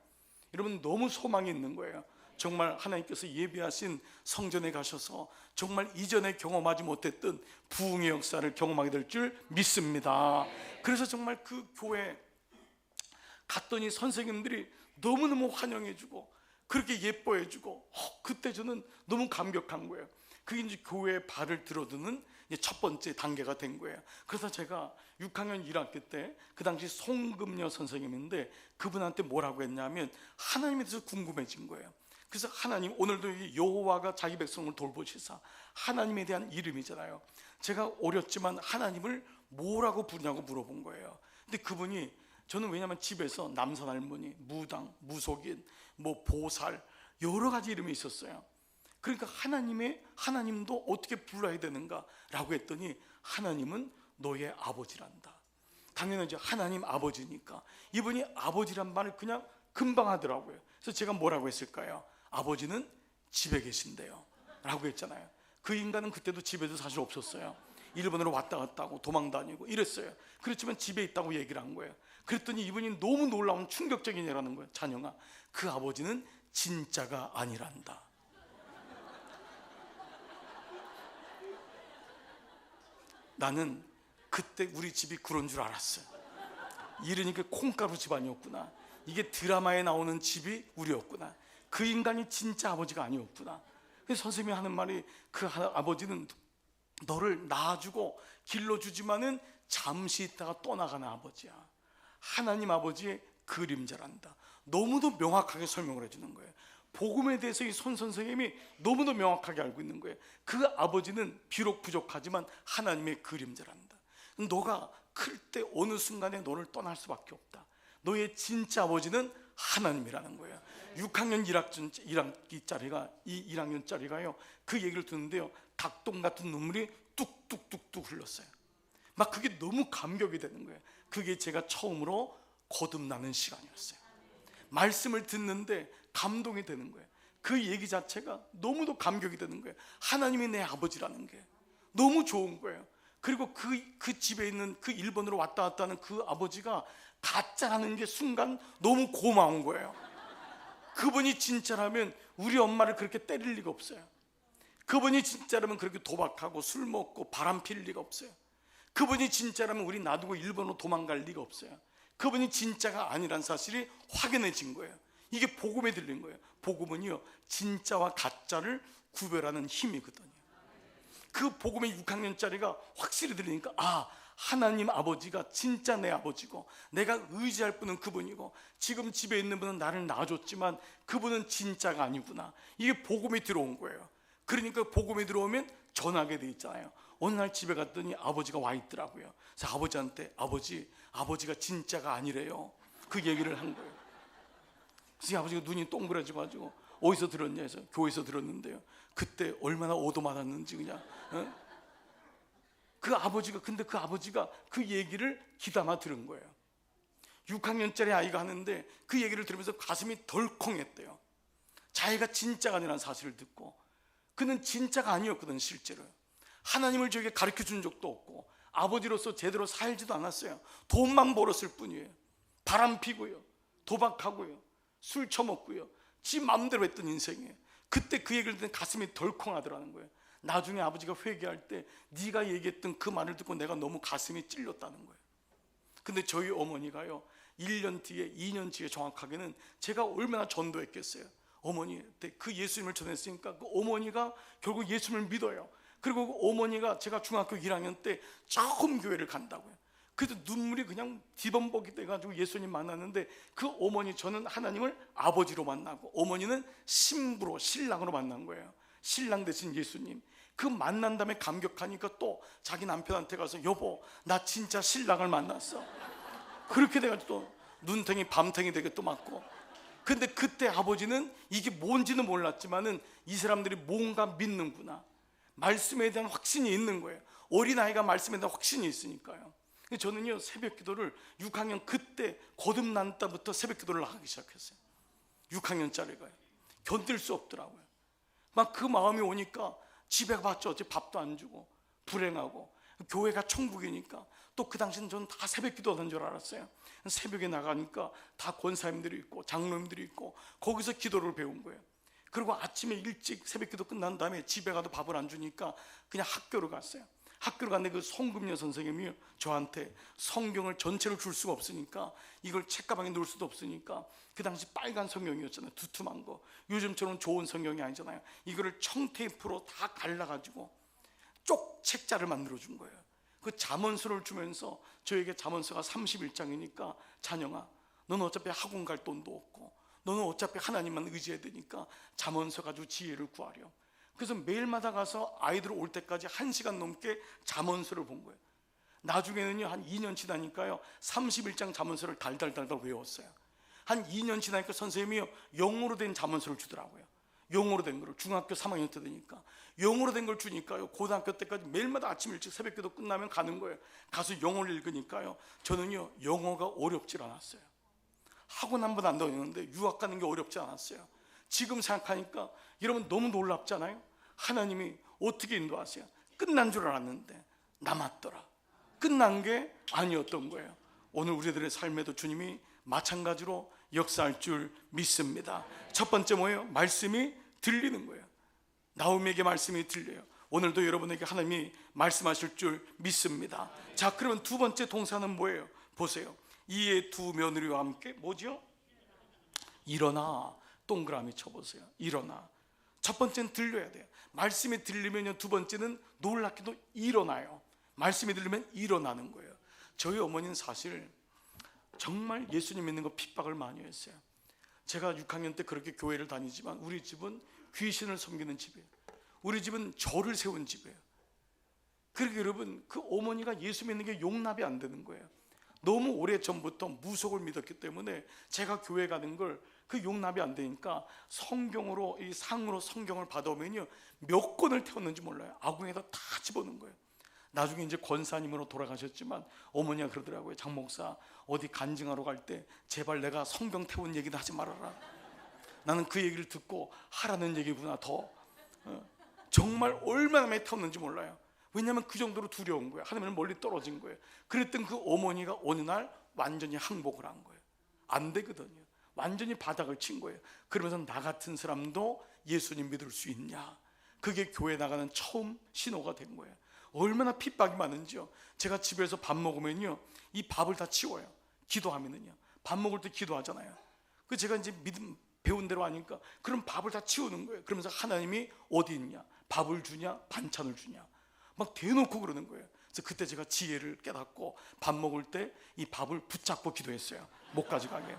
여러분, 너무 소망이 있는 거예요. 정말 하나님께서 예비하신 성전에 가셔서 정말 이전에 경험하지 못했던 부흥의 역사를 경험하게 될 줄 믿습니다. 그래서 정말 그 교회 갔더니 선생님들이 너무너무 환영해주고 그렇게 예뻐해주고, 그때 저는 너무 감격한 거예요. 그게 이제 교회에 발을 들어두는 첫 번째 단계가 된 거예요. 그래서 제가 6학년 1학기 때, 그 당시 송금녀 선생님인데, 그분한테 뭐라고 했냐면, 하나님에 대해서 궁금해진 거예요. 그래서 하나님, 오늘도 이 여호와가 자기 백성을 돌보시사, 하나님에 대한 이름이잖아요. 제가 어렸지만 하나님을 뭐라고 부르냐고 물어본 거예요. 근데 그분이, 저는 왜냐하면 집에서 남산 할머니, 무당, 무속인, 뭐 보살, 여러 가지 이름이 있었어요. 그러니까 하나님도 어떻게 불러야 되는가라고 했더니, 하나님은 너의 아버지란다. 당연하죠. 하나님 아버지니까. 이분이 아버지란 말을 그냥 금방 하더라고요. 그래서 제가 뭐라고 했을까요? 아버지는 집에 계신대요 라고 했잖아요. 그 인간은 그때도 집에도 사실 없었어요. 일본으로 왔다 갔다 하고 도망 다니고 이랬어요. 그렇지만 집에 있다고 얘기를 한 거예요. 그랬더니 이분이 너무 놀라운 충격적인 얘기라는 거예요. 찬영아, 그 아버지는 진짜가 아니란다. 나는 그때 우리 집이 그런 줄 알았어요. 이러니까 콩가루 집안이었구나. 이게 드라마에 나오는 집이 우리였구나. 그 인간이 진짜 아버지가 아니었구나. 그래서 선생님이 하는 말이, 그 아버지는 너를 낳아주고 길러주지만은 잠시 있다가 떠나가는 아버지야. 하나님 아버지의 그림자란다. 너무도 명확하게 설명을 해주는 거예요. 복음에 대해서 이 손 선생님이 너무도 명확하게 알고 있는 거예요. 그 아버지는 비록 부족하지만 하나님의 그림자란다. 너가 클 때 어느 순간에 너를 떠날 수밖에 없다. 너의 진짜 아버지는 하나님이라는 거예요. 6학년 1학기짜리가요, 그 얘기를 듣는데요, 닭똥 같은 눈물이 뚝뚝뚝뚝 흘렀어요. 막 그게 너무 감격이 되는 거예요. 그게 제가 처음으로 거듭나는 시간이었어요. 말씀을 듣는데 감동이 되는 거예요. 그 얘기 자체가 너무도 감격이 되는 거예요. 하나님이 내 아버지라는 게 너무 좋은 거예요. 그리고 그 집에 있는, 그 일본으로 왔다 갔다 하는 그 아버지가 가짜라는 게 순간 너무 고마운 거예요. 그분이 진짜라면 우리 엄마를 그렇게 때릴 리가 없어요. 그분이 진짜라면 그렇게 도박하고 술 먹고 바람 필 리가 없어요. 그분이 진짜라면 우리 놔두고 일본으로 도망갈 리가 없어요. 그분이 진짜가 아니란 사실이 확인해진 거예요. 이게 복음에 들린 거예요. 복음은요, 진짜와 가짜를 구별하는 힘이거든요. 그 복음의 6학년짜리가 확실히 들리니까, 아, 하나님 아버지가 진짜 내 아버지고, 내가 의지할 분은 그분이고, 지금 집에 있는 분은 나를 낳아줬지만 그분은 진짜가 아니구나. 이게 복음이 들어온 거예요. 그러니까 복음이 들어오면 전하게 돼 있잖아요. 어느 날 집에 갔더니 아버지가 와 있더라고요. 그래서 아버지한테, 아버지가 진짜가 아니래요. 그 얘기를 한 거예요. 그래서 아버지가 눈이 동그래져가지고, 어디서 들었냐 해서, 교회에서 들었는데요, 그때 얼마나 얻어맞았는지 그냥, 근데 그 아버지가 그 얘기를 귀담아 들은 거예요. 6학년짜리 아이가 하는데 그 얘기를 들으면서 가슴이 덜컹했대요. 자기가 진짜가 아니라는 사실을 듣고, 그는 진짜가 아니었거든. 실제로 하나님을 저에게 가르쳐 준 적도 없고, 아버지로서 제대로 살지도 않았어요. 돈만 벌었을 뿐이에요. 바람 피고요, 도박하고요, 술 처먹고요, 지 마음대로 했던 인생이에요. 그때 그 얘기를 듣는 가슴이 덜컹하더라는 거예요. 나중에 아버지가 회개할 때, 네가 얘기했던 그 말을 듣고 내가 너무 가슴이 찔렸다는 거예요. 근데 저희 어머니가요, 1년 뒤에, 2년 뒤에 정확하게는, 제가 얼마나 전도했겠어요. 어머니한테 그 예수님을 전했으니까 그 어머니가 결국 예수님을 믿어요. 그리고 그 어머니가 제가 중학교 1학년 때 처음 교회를 간다고요. 그래서 눈물이 그냥 뒤범벅이 돼가지고 예수님 만났는데, 그 어머니, 저는 하나님을 아버지로 만나고 어머니는 신부로, 신랑으로 만난 거예요. 신랑 대신 예수님. 그 만난 다음에 감격하니까 또 자기 남편한테 가서, 여보, 나 진짜 신랑을 만났어. 그렇게 돼가지고 또 눈탱이 밤탱이 되게 또 맞고. 근데 그때 아버지는 이게 뭔지는 몰랐지만은 이 사람들이 뭔가 믿는구나, 말씀에 대한 확신이 있는 거예요. 어린아이가 말씀에 대한 확신이 있으니까요. 저는요, 새벽 기도를 6학년 그때 거듭난 때부터 새벽 기도를 하기 시작했어요. 6학년짜리가요. 견딜 수 없더라고요. 막 그 마음이 오니까 집에 봤죠. 어째 밥도 안 주고 불행하고, 교회가 천국이니까. 또 그 당시는 저는 다 새벽 기도 하는 줄 알았어요. 새벽에 나가니까 다 권사님들이 있고 장로님들이 있고, 거기서 기도를 배운 거예요. 그리고 아침에 일찍 새벽 기도 끝난 다음에 집에 가도 밥을 안 주니까 그냥 학교로 갔어요. 학교를 갔는데 그 송금녀 선생님이 저한테 성경을 전체를 줄 수가 없으니까, 이걸 책가방에 넣을 수도 없으니까, 그 당시 빨간 성경이었잖아요. 두툼한 거. 요즘처럼 좋은 성경이 아니잖아요. 이거를 청테이프로 다 갈라가지고 쪽 책자를 만들어 준 거예요. 그 잠언서를 주면서, 저에게 잠언서가 31장이니까, 찬영아, 넌 어차피 학원 갈 돈도 없고 너는 어차피 하나님만 의지해야 되니까 잠언서 가지고 지혜를 구하렴. 그래서 매일마다 가서 아이들 올 때까지 1시간 넘게 잠언서를 본 거예요. 나중에는요, 한 2년 지나니까요 31장 잠언서를 달달달달 외웠어요. 한 2년 지나니까 선생님이요 영어로 된 잠언서를 주더라고요. 영어로 된 거를 중학교 3학년 때 되니까 영어로 된 걸 주니까요 고등학교 때까지 매일마다 아침 일찍 새벽기도 끝나면 가는 거예요. 가서 영어를 읽으니까요 저는요 영어가 어렵질 않았어요. 학원 한 번 안 다녔는데 유학 가는 게 어렵지 않았어요. 지금 생각하니까 여러분 너무 놀랍잖아요. 하나님이 어떻게 인도하세요? 끝난 줄 알았는데 남았더라. 끝난 게 아니었던 거예요. 오늘 우리들의 삶에도 주님이 마찬가지로 역사할 줄 믿습니다. 첫 번째 뭐예요? 말씀이 들리는 거예요. 나오미에게 말씀이 들려요. 오늘도 여러분에게 하나님이 말씀하실 줄 믿습니다. 자, 그러면 두 번째 동사는 뭐예요? 보세요. 이에 두 며느리와 함께 뭐죠? 일어나. 동그라미 쳐보세요. 일어나. 첫 번째는 들려야 돼요. 말씀이 들리면 두 번째는 놀랍게도 일어나요. 말씀이 들리면 일어나는 거예요. 저희 어머니는 사실 정말 예수님 믿는 거 핍박을 많이 했어요. 제가 6학년 때 그렇게 교회를 다니지만 우리 집은 귀신을 섬기는 집이에요. 우리 집은 절을 세운 집이에요. 그러니까 여러분 그 어머니가 예수 믿는 게 용납이 안 되는 거예요. 너무 오래전부터 무속을 믿었기 때문에 제가 교회 가는 걸 그 용납이 안 되니까 성경으로 이 상으로 성경을 받아오면요 몇 권을 태웠는지 몰라요. 아궁에다 다 집어넣은 거예요. 나중에 이제 권사님으로 돌아가셨지만 어머니가 그러더라고요. 장 목사 어디 간증하러 갈 때 제발 내가 성경 태운 얘기는 하지 말아라. 나는 그 얘기를 듣고 하라는 얘기구나. 더 정말 얼마나 많이 태웠는지 몰라요. 왜냐하면 그 정도로 두려운 거예요. 하나님은 멀리 떨어진 거예요. 그랬던 그 어머니가 어느 날 완전히 항복을 한 거예요. 안 되거든요. 완전히 바닥을 친 거예요. 그러면서 나 같은 사람도 예수님 믿을 수 있냐. 그게 교회 나가는 처음 신호가 된 거예요. 얼마나 핍박이 많은지요. 제가 집에서 밥 먹으면요 이 밥을 다 치워요. 기도하면은요 밥 먹을 때 기도하잖아요. 그 제가 이제 믿음 배운 대로 하니까 그럼 밥을 다 치우는 거예요. 그러면서 하나님이 어디 있냐, 밥을 주냐, 반찬을 주냐 막 대놓고 그러는 거예요. 그래서 그때 제가 지혜를 깨닫고 밥 먹을 때 이 밥을 붙잡고 기도했어요. 못 가져가게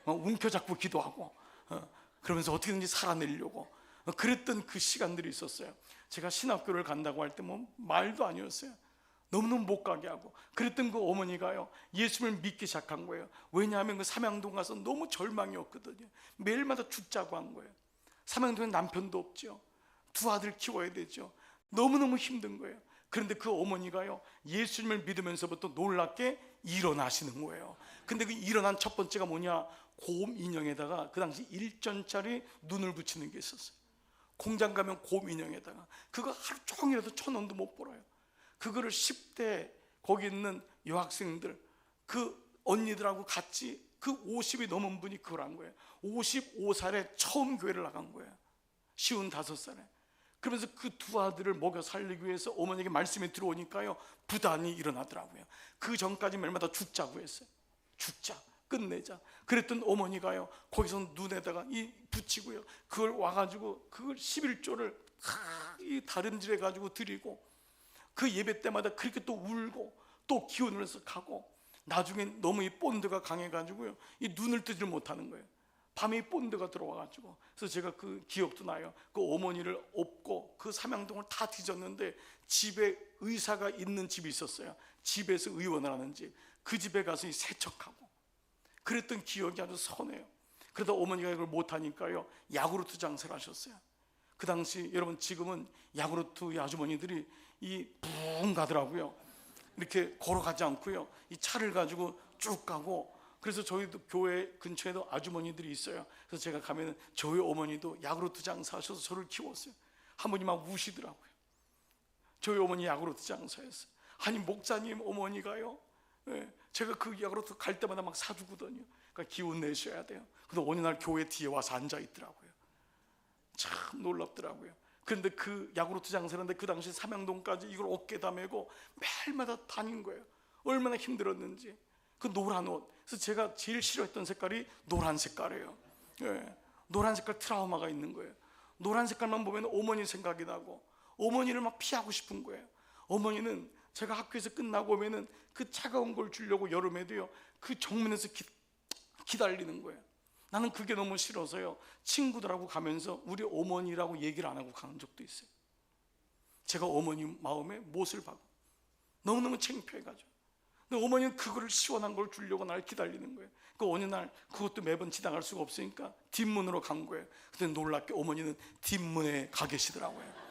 움켜잡고 기도하고 그러면서 어떻게든지 살아내려고 그랬던 그 시간들이 있었어요. 제가 신학교를 간다고 할 때 뭐 말도 아니었어요. 너무너무 못 가게 하고 그랬던 그 어머니가요 예수를 믿기 시작한 거예요. 왜냐하면 그 삼양동 가서 너무 절망이었거든요. 매일마다 죽자고 한 거예요. 삼양동에 남편도 없죠. 두 아들 키워야 되죠. 너무너무 힘든 거예요. 그런데 그 어머니가요 예수님을 믿으면서부터 놀랍게 일어나시는 거예요. 근데 그 일어난 첫 번째가 뭐냐, 곰 인형에다가 그 당시 1전짜리 눈을 붙이는 게 있었어요. 공장 가면 곰 인형에다가 그거 하루 종일해도 1,000원도 못 벌어요. 그거를 10대 거기 있는 여학생들 그 언니들하고 같이 그 50이 넘은 분이 그걸 한 거예요. 55살에 처음 교회를 나간 거예요. 55살에. 그러면서 그 두 아들을 먹여 살리기 위해서 어머니에게 말씀이 들어오니까요 부단히 일어나더라고요. 그 전까지 매일마다 죽자고 했어요. 죽자, 끝내자. 그랬던 어머니가요 거기서 눈에다가 이 붙이고요 그걸 와가지고 그걸 11조를 이 다림질해 가지고 드리고 그 예배 때마다 그렇게 또 울고 또 기운을 내서 가고 나중에 너무 이 본드가 강해가지고요 이 눈을 뜨지를 못하는 거예요. 밤에 이 본드가 들어와가지고. 그래서 제가 그 기억도 나요. 그 어머니를 업고 그 삼양동을 다 뒤졌는데 집에 의사가 있는 집이 있었어요. 집에서 의원을 하는 집. 그 집에 가서 이 세척하고 그랬던 기억이 아주 선해요. 그러다 어머니가 이걸 못하니까요 야구르트 장사를 하셨어요. 그 당시 여러분 지금은 야구르트 아주머니들이 이 붕 가더라고요. 이렇게 걸어가지 않고요 이 차를 가지고 쭉 가고. 그래서 저희도 교회 근처에도 아주머니들이 있어요. 그래서 제가 가면 저희 어머니도 야구르트 장사하셔서 저를 키웠어요. 한 분이 막 우시더라고요. 저희 어머니 야구르트 장사였어요. 아니 목사님 어머니가요 제가 그 야구르트 갈 때마다 막 사주거든요. 그러니까 기운 내셔야 돼요. 근데 어느 날 교회 뒤에 와서 앉아 있더라고요. 참 놀랍더라고요. 그런데 그 야구르트 장사하는데 그 당시 삼양동까지 이걸 어깨에다 메고 매일마다 다닌 거예요. 얼마나 힘들었는지. 그 노란 옷. 그래서 제가 제일 싫어했던 색깔이 노란 색깔이에요. 노란 색깔 트라우마가 있는 거예요. 노란 색깔만 보면 어머니 생각이 나고 어머니를 막 피하고 싶은 거예요. 어머니는 제가 학교에서 끝나고 오면은 그 차가운 걸 주려고 여름에도요 그 정문에서 기다리는 거예요. 나는 그게 너무 싫어서요, 친구들하고 가면서 우리 어머니라고 얘기를 안 하고 가는 적도 있어요. 제가 어머니 마음에 못을 박고 너무너무 창피해가지고. 근데 어머니는 그거를 시원한 걸 주려고 날 기다리는 거예요. 그 어느 날 그것도 매번 지나갈 수가 없으니까 뒷문으로 간 거예요. 근데 놀랍게 어머니는 뒷문에 가 계시더라고요.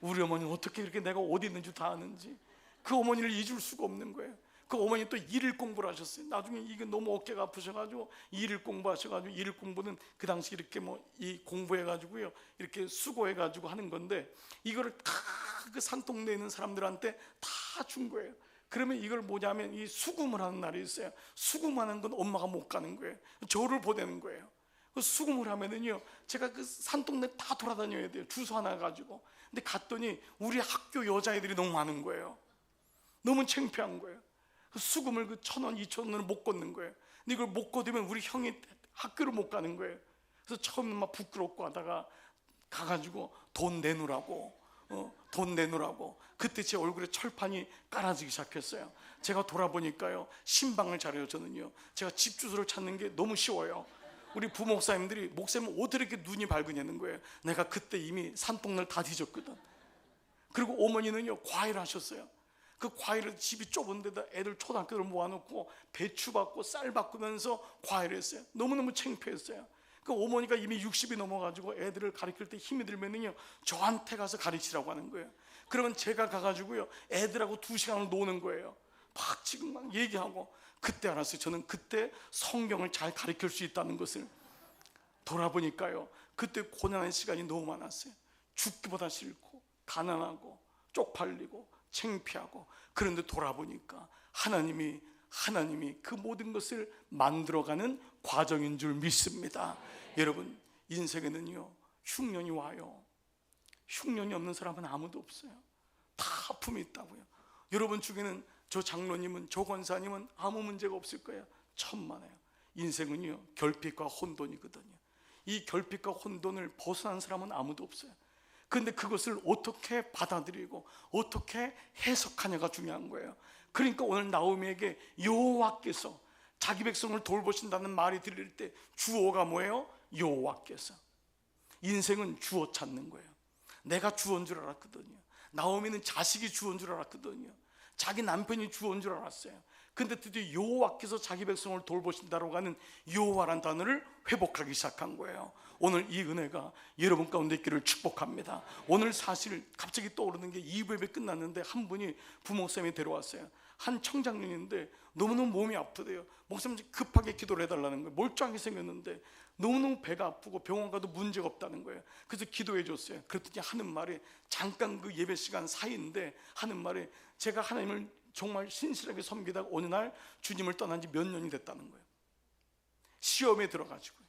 우리 어머니는 어떻게 그렇게 내가 어디 있는지 다 아는지. 그 어머니를 잊을 수가 없는 거예요. 그 어머니 또 일일 공부를 하셨어요. 나중에 이게 너무 어깨가 아프셔가지고 일일 공부하셔가지고, 일일 공부는 그 당시 이렇게 뭐 이 공부해가지고요, 이렇게 수고해가지고 하는 건데, 이거를 다 그 산동네에 있는 사람들한테 다 준 거예요. 그러면 이걸 뭐냐면 이 수금을 하는 날이 있어요. 수금하는 건 엄마가 못 가는 거예요. 저를 보내는 거예요. 그 수금을 하면은요, 제가 그 산동네 다 돌아다녀야 돼요. 주소 하나 가지고. 근데 갔더니 우리 학교 여자애들이 너무 많은 거예요. 너무 창피한 거예요. 그 수금을 그 1,000원, 2,000원을 못 걷는 거예요. 근데 이걸 못 걷으면 우리 형이 학교를 못 가는 거예요. 그래서 처음엔 막 부끄럽고 하다가 가가지고 돈 내놓으라고, 돈 내놓으라고. 그때 제 얼굴에 철판이 깔아지기 시작했어요. 제가 돌아보니까요, 신방을 잘해요. 저는요, 제가 집 주소를 찾는 게 너무 쉬워요. 우리 부목사님들이, 목사님 어떻게 이렇게 눈이 밝으냐는 거예요. 내가 그때 이미 산동네를 다 뒤졌거든. 그리고 어머니는요, 과일 하셨어요. 그 과일을, 집이 좁은 데다 애들 초등학교를 모아놓고 배추 받고 쌀 바꾸면서 과일을 했어요. 너무너무 창피했어요. 그 어머니가 이미 60이 넘어가지고 애들을 가르칠 때 힘이 들면은요, 저한테 가서 가르치라고 하는 거예요. 그러면 제가 가가지고요, 애들하고 2시간을 노는 거예요. 막 지금 막 얘기하고. 그때 알았어요. 저는 그때 성경을 잘 가르칠 수 있다는 것을. 돌아보니까요, 그때 고난의 시간이 너무 많았어요. 죽기보다 싫고 가난하고 쪽팔리고 창피하고. 그런데 돌아보니까 하나님이 그 모든 것을 만들어가는 과정인 줄 믿습니다. 여러분, 인생에는요, 흉년이 와요. 흉년이 없는 사람은 아무도 없어요. 다 아픔이 있다고요. 여러분 중에는 저 장로님은, 저 권사님은 아무 문제가 없을 거예요. 천만에요. 인생은요, 결핍과 혼돈이거든요. 이 결핍과 혼돈을 벗어난 사람은 아무도 없어요. 그런데 그것을 어떻게 받아들이고 어떻게 해석하냐가 중요한 거예요. 그러니까 오늘 나오미에게 여호와께서 자기 백성을 돌보신다는 말이 들릴 때 주어가 뭐예요? 여호와께서. 인생은 주어 찾는 거예요. 내가 주어인 줄 알았거든요. 나오미는 자식이 주어인 줄 알았거든요. 자기 남편이 주어인 줄 알았어요. 근데 드디어 여호와께서 자기 백성을 돌보신다라고 하는 여호와란 단어를 회복하기 시작한 거예요. 오늘 이 은혜가 여러분 가운데 있기를 축복합니다. 오늘 사실 갑자기 떠오르는 게 2부 예배 끝났는데 한 분이 부목사님이 데려왔어요. 한 청장년인데 너무너무 몸이 아프대요. 목사님 급하게 기도를 해달라는 거예요. 멀쩡하게 생겼는데 너무너무 배가 아프고 병원 가도 문제가 없다는 거예요. 그래서 기도해 줬어요. 그랬더니 하는 말이, 잠깐 그 예배 시간 사이인데 하는 말이, 제가 하나님을 정말 신실하게 섬기다가 어느 날 주님을 떠난 지 몇 년이 됐다는 거예요. 시험에 들어가지고.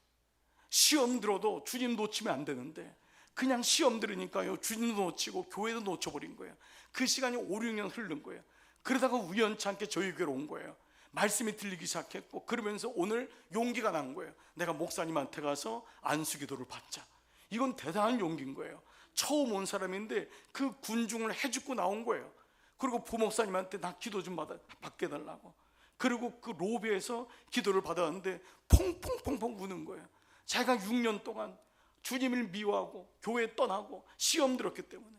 시험 들어도 주님 놓치면 안 되는데 그냥 시험 들으니까요, 주님도 놓치고 교회도 놓쳐버린 거예요. 그 시간이 5, 6년 흐른 거예요. 그러다가 우연치 않게 저희 교회로 온 거예요. 말씀이 들리기 시작했고, 그러면서 오늘 용기가 난 거예요. 내가 목사님한테 가서 안수기도를 받자. 이건 대단한 용기인 거예요. 처음 온 사람인데 그 군중을 해주고 나온 거예요. 그리고 부목사님한테 나 기도 좀 받게 해달라고. 그리고 그 로비에서 기도를 받았는데 퐁퐁퐁퐁 우는 거예요. 자기가 6년 동안 주님을 미워하고 교회 떠나고 시험 들었기 때문에.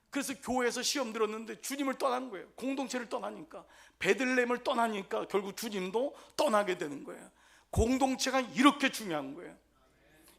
그래서 교회에서 시험 들었는데 주님을 떠난 거예요. 공동체를 떠나니까, 베들레헴을 떠나니까 결국 주님도 떠나게 되는 거예요. 공동체가 이렇게 중요한 거예요.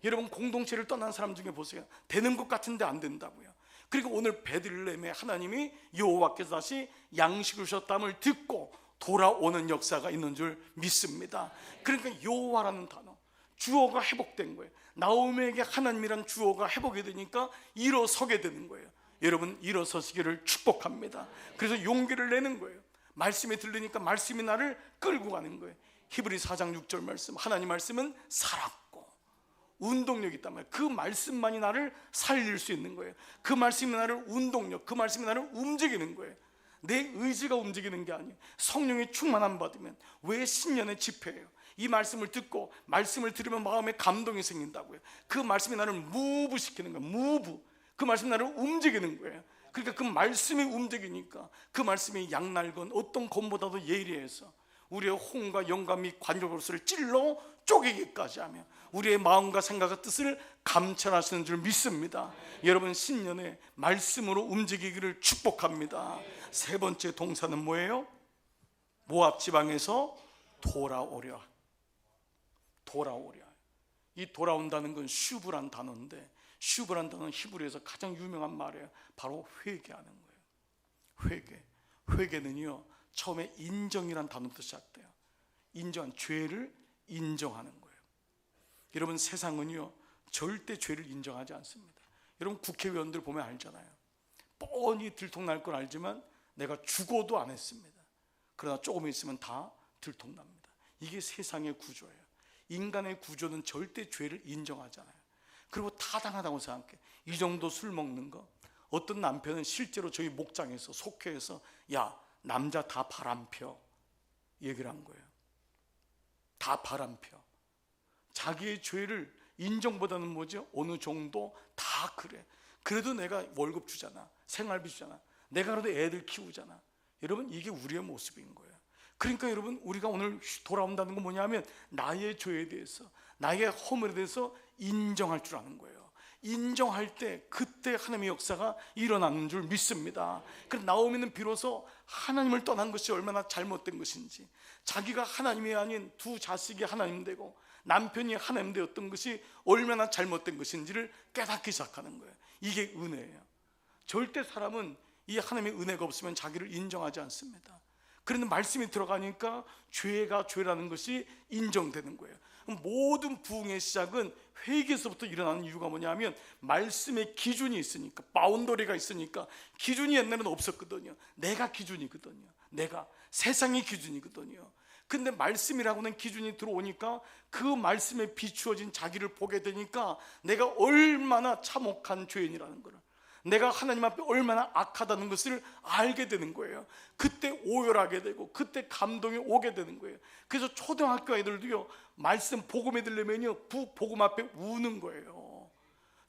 여러분, 공동체를 떠난 사람 중에 보세요. 되는 것 같은데 안 된다고요. 그리고 오늘 베들레헴에 하나님이 여호와께서 다시 양식을 주셨다함을 듣고 돌아오는 역사가 있는 줄 믿습니다. 그러니까 여호와라는 단어, 주어가 회복된 거예요. 나오미에게 하나님이란 주어가 회복이 되니까 일어서게 되는 거예요. 여러분, 일어서시기를 축복합니다. 그래서 용기를 내는 거예요. 말씀이 들리니까 말씀이 나를 끌고 가는 거예요. 히브리 4장 6절 말씀, 하나님 말씀은 살았고 운동력이 있단 말이에요. 그 말씀만이 나를 살릴 수 있는 거예요. 그 말씀이 나를 운동력, 그 말씀이 나를 움직이는 거예요. 내 의지가 움직이는 게 아니에요. 성령의 충만함 받으면. 왜 신년의 집회예요? 이 말씀을 듣고 말씀을 들으면 마음에 감동이 생긴다고요. 그 말씀이 나를 무브시키는 거예요. 무브. 그 말씀이 나를 움직이는 거예요. 그러니까 그 말씀이 움직이니까, 그 말씀이 양날건 어떤 검보다도 예리해서 우리의 혼과 영감 및 관절골수를 찔러 쪼개기까지 하며 우리의 마음과 생각과 뜻을 감찰하시는 줄 믿습니다. 여러분, 신년에 말씀으로 움직이기를 축복합니다. 세 번째 동사는 뭐예요? 모압 지방에서 돌아오려. 돌아오려. 이 돌아온다는 건 슈브란 단어인데, 슈브란 단어는 히브리에서 가장 유명한 말이에요. 바로 회개하는 거예요. 회개. 회개는요, 처음에 인정이란 단어부터 시작돼요. 인정한, 죄를 인정하는 거예요. 여러분, 세상은요 절대 죄를 인정하지 않습니다. 여러분, 국회의원들 보면 알잖아요. 뻔히 들통날 걸 알지만 내가 죽어도 안 했습니다. 그러나 조금 있으면 다 들통납니다. 이게 세상의 구조예요. 인간의 구조는 절대 죄를 인정하잖아요. 그리고 타당하다고 생각해. 이 정도 술 먹는 거, 어떤 남편은 실제로 저희 목장에서, 속회에서 야, 남자 다 바람 펴 얘기를 한 거예요. 다 바람 펴. 자기의 죄를 인정보다는 뭐죠? 어느 정도 다 그래. 그래도 내가 월급 주잖아, 생활비 주잖아, 내가 그래도 애들 키우잖아. 여러분, 이게 우리의 모습인 거예요. 그러니까 여러분, 우리가 오늘 돌아온다는 건 뭐냐면 나의 죄에 대해서, 나의 허물에 대해서 인정할 줄 아는 거예요. 인정할 때 그때 하나님의 역사가 일어나는 줄 믿습니다. 그래서 나오미는 비로소 하나님을 떠난 것이 얼마나 잘못된 것인지, 자기가 하나님이 아닌 두 자식이 하나님 되고 남편이 하나님 되었던 것이 얼마나 잘못된 것인지를 깨닫기 시작하는 거예요. 이게 은혜예요. 절대 사람은 이 하나님의 은혜가 없으면 자기를 인정하지 않습니다. 그런데 말씀이 들어가니까 죄가 죄라는 것이 인정되는 거예요. 모든 부흥의 시작은 회개에서부터 일어나는 이유가 뭐냐면 말씀의 기준이 있으니까, 바운더리가 있으니까. 기준이 옛날에는 없었거든요. 내가 기준이거든요. 내가 세상의 기준이거든요. 근데 말씀이라고는 기준이 들어오니까 그 말씀에 비추어진 자기를 보게 되니까 내가 얼마나 참혹한 죄인이라는 거를, 내가 하나님 앞에 얼마나 악하다는 것을 알게 되는 거예요. 그때 오열하게 되고 그때 감동이 오게 되는 거예요. 그래서 초등학교 아이들도요, 말씀 복음에 들려면요 복음 앞에 우는 거예요.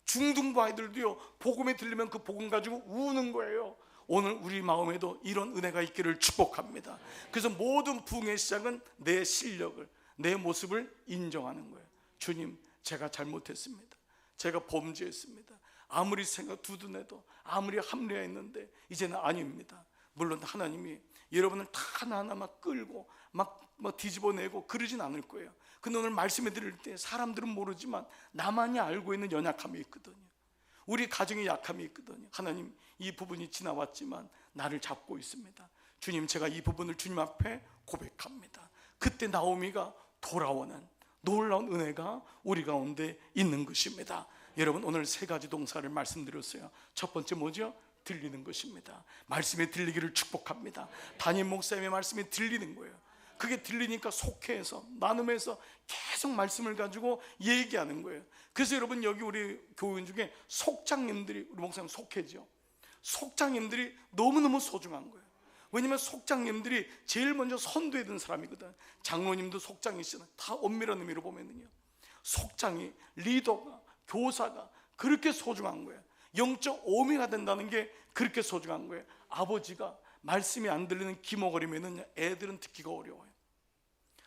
중등부 아이들도요, 복음에 들리면 그 복음 가지고 우는 거예요. 오늘 우리 마음에도 이런 은혜가 있기를 축복합니다. 그래서 모든 부흥의 시작은 내 실력을, 내 모습을 인정하는 거예요. 주님, 제가 잘못했습니다. 제가 범죄했습니다. 아무리 생각 두둔해도, 아무리 합리화했는데 이제는 아닙니다. 물론 하나님이 여러분을 다 하나하나 막 끌고 막 뒤집어내고 그러진 않을 거예요. 근데 오늘 말씀해 드릴 때 사람들은 모르지만 나만이 알고 있는 연약함이 있거든요. 우리 가정에 약함이 있거든요. 하나님, 이 부분이 지나왔지만 나를 잡고 있습니다. 주님, 제가 이 부분을 주님 앞에 고백합니다. 그때 나오미가 돌아오는 놀라운 은혜가 우리 가운데 있는 것입니다. 여러분, 오늘 세 가지 동사를 말씀드렸어요. 첫 번째 뭐죠? 들리는 것입니다. 말씀에 들리기를 축복합니다. 담임 목사님의 말씀이 들리는 거예요. 그게 들리니까 속회에서, 나눔에서 계속 말씀을 가지고 얘기하는 거예요. 그래서 여러분, 여기 우리 교인 중에 속장님들이, 우리 목사님 속회죠, 속장님들이 너무너무 소중한 거예요. 왜냐면 속장님들이 제일 먼저 선도해 둔 사람이거든. 장로님도 속장이시잖아요. 다 엄밀한 의미로 보면은요, 속장이, 리더가, 교사가 그렇게 소중한 거예요. 영적 오미가 된다는 게 그렇게 소중한 거예요. 아버지가 말씀이 안 들리는 기머거리면 애들은 듣기가 어려워요.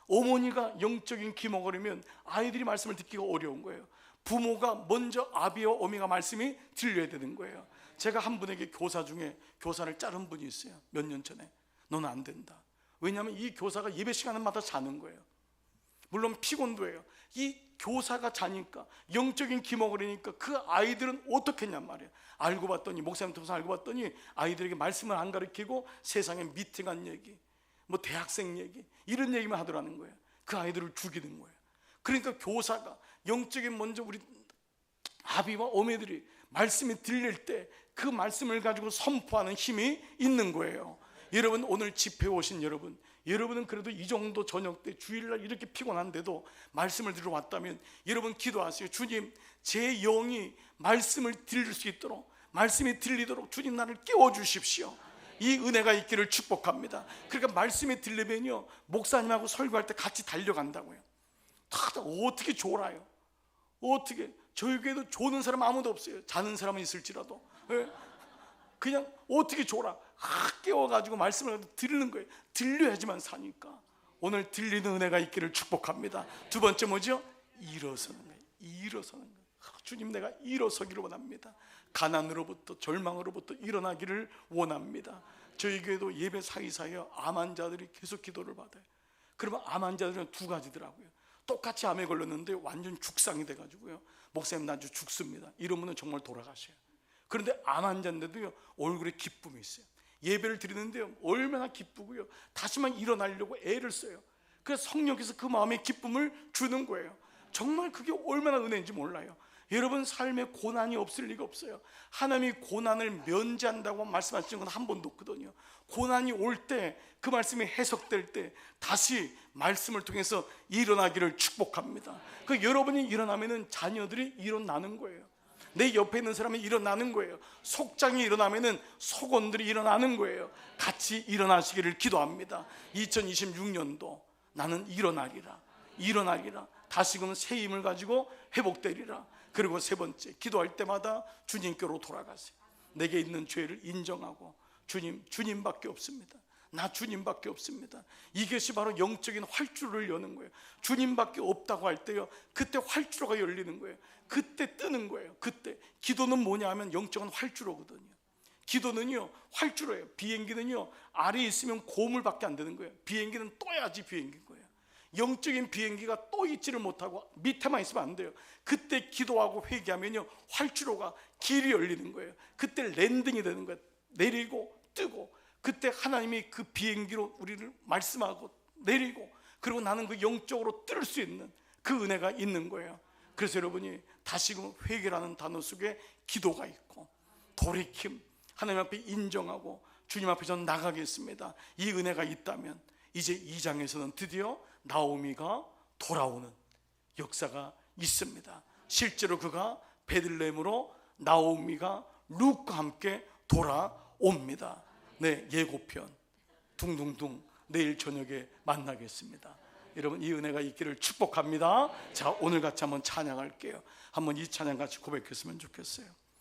어머니가 영적인 기머거리면 아이들이 말씀을 듣기가 어려운 거예요. 부모가 먼저 아비와 어미가 말씀이 들려야 되는 거예요. 제가 한 분에게 교사 중에 교사를 자른 분이 있어요. 몇 년 전에. 너는 안 된다. 왜냐하면 이 교사가 예배 시간마다 자는 거예요. 물론 피곤도 해요. 이 교사가 자니까, 영적인 기머거리니까 그 아이들은 어떻게 했냔 말이에요. 알고 봤더니, 목사님 통해서 알고 봤더니 아이들에게 말씀을 안 가르치고 세상에 미팅한 얘기, 뭐 대학생 얘기, 이런 얘기만 하더라는 거예요. 그 아이들을 죽이는 거예요. 그러니까 교사가 영적인, 먼저 우리 아비와 어머니들이 말씀이 들릴 때 그 말씀을 가지고 선포하는 힘이 있는 거예요. 여러분, 오늘 집회 오신 여러분은 그래도 이 정도 저녁 때 주일날 이렇게 피곤한데도 말씀을 들으러 왔다면 여러분 기도하세요. 주님, 제 영이 말씀을 들을 수 있도록, 말씀이 들리도록 주님 나를 깨워주십시오. 이 은혜가 있기를 축복합니다. 그러니까 말씀이 들리면요, 목사님하고 설교할 때 같이 달려간다고요. 다들 어떻게 졸아요? 어떻게? 저희 교회도 조는 사람 아무도 없어요. 자는 사람은 있을지라도. 그냥 어떻게 졸아? 깨워가지고 말씀을 들리는 거예요. 들려야지만 사니까. 오늘 들리는 은혜가 있기를 축복합니다. 두 번째 뭐죠? 일어서는 거예요. 일어서는 거예요. 주님, 내가 일어서기를 원합니다. 가난으로부터, 절망으로부터 일어나기를 원합니다. 저희 교회도 예배 사이사이에 암 환자들이 계속 기도를 받아요. 그러면 암 환자들은 두 가지더라고요. 똑같이 암에 걸렸는데 완전 죽상이 돼가지고요, 목사님 나 아주 죽습니다, 이러면 정말 돌아가셔요. 그런데 암 환자인데도요, 얼굴에 기쁨이 있어요. 예배를 드리는데요, 얼마나 기쁘고요, 다시만 일어나려고 애를 써요. 그래서 성령께서 그 마음의 기쁨을 주는 거예요. 정말 그게 얼마나 은혜인지 몰라요. 여러분 삶에 고난이 없을 리가 없어요. 하나님이 고난을 면제한다고 말씀하시는 건 한 번도 없거든요. 고난이 올 때, 그 말씀이 해석될 때 다시 말씀을 통해서 일어나기를 축복합니다. 그 여러분이 일어나면은 자녀들이 일어나는 거예요. 내 옆에 있는 사람이 일어나는 거예요. 속장이 일어나면은 속원들이 일어나는 거예요. 같이 일어나시기를 기도합니다. 2026년도 나는 일어나리라. 다시금 새 힘을 가지고 회복되리라. 그리고 세 번째, 기도할 때마다 주님께로 돌아가세요. 내게 있는 죄를 인정하고, 주님밖에 없습니다. 나 주님밖에 없습니다. 이것이 바로 영적인 활주로를 여는 거예요. 주님밖에 없다고 할 때요, 그때 활주로가 열리는 거예요. 그때 뜨는 거예요. 그때 기도는 뭐냐 하면 영적인 활주로거든요. 기도는요 활주로예요. 비행기는요 아래에 있으면 고물밖에 안 되는 거예요. 비행기는 떠야지 비행기인 거예요. 영적인 비행기가 떠 있지를 못하고 밑에만 있으면 안 돼요. 그때 기도하고 회개하면요 활주로가 길이 열리는 거예요. 그때 랜딩이 되는 거예요. 내리고 뜨고, 그때 하나님이 그 비행기로 우리를 말씀하고 내리고, 그리고 나는 그 영적으로 뜰 수 있는 그 은혜가 있는 거예요. 그래서 여러분이 다시금 회개라는 단어 속에 기도가 있고, 돌이킴, 하나님 앞에 인정하고 주님 앞에 전 나가겠습니다, 이 은혜가 있다면 이제 2장에서는 드디어 나오미가 돌아오는 역사가 있습니다. 실제로 그가 베들레헴으로 나오미가 룻과 함께 돌아옵니다. 네, 예고편 둥둥둥 내일 저녁에 만나겠습니다. 여러분 이 은혜가 있기를 축복합니다. 자, 오늘 같이 한번 찬양할게요. 한번 이 찬양 같이 고백했으면 좋겠어요.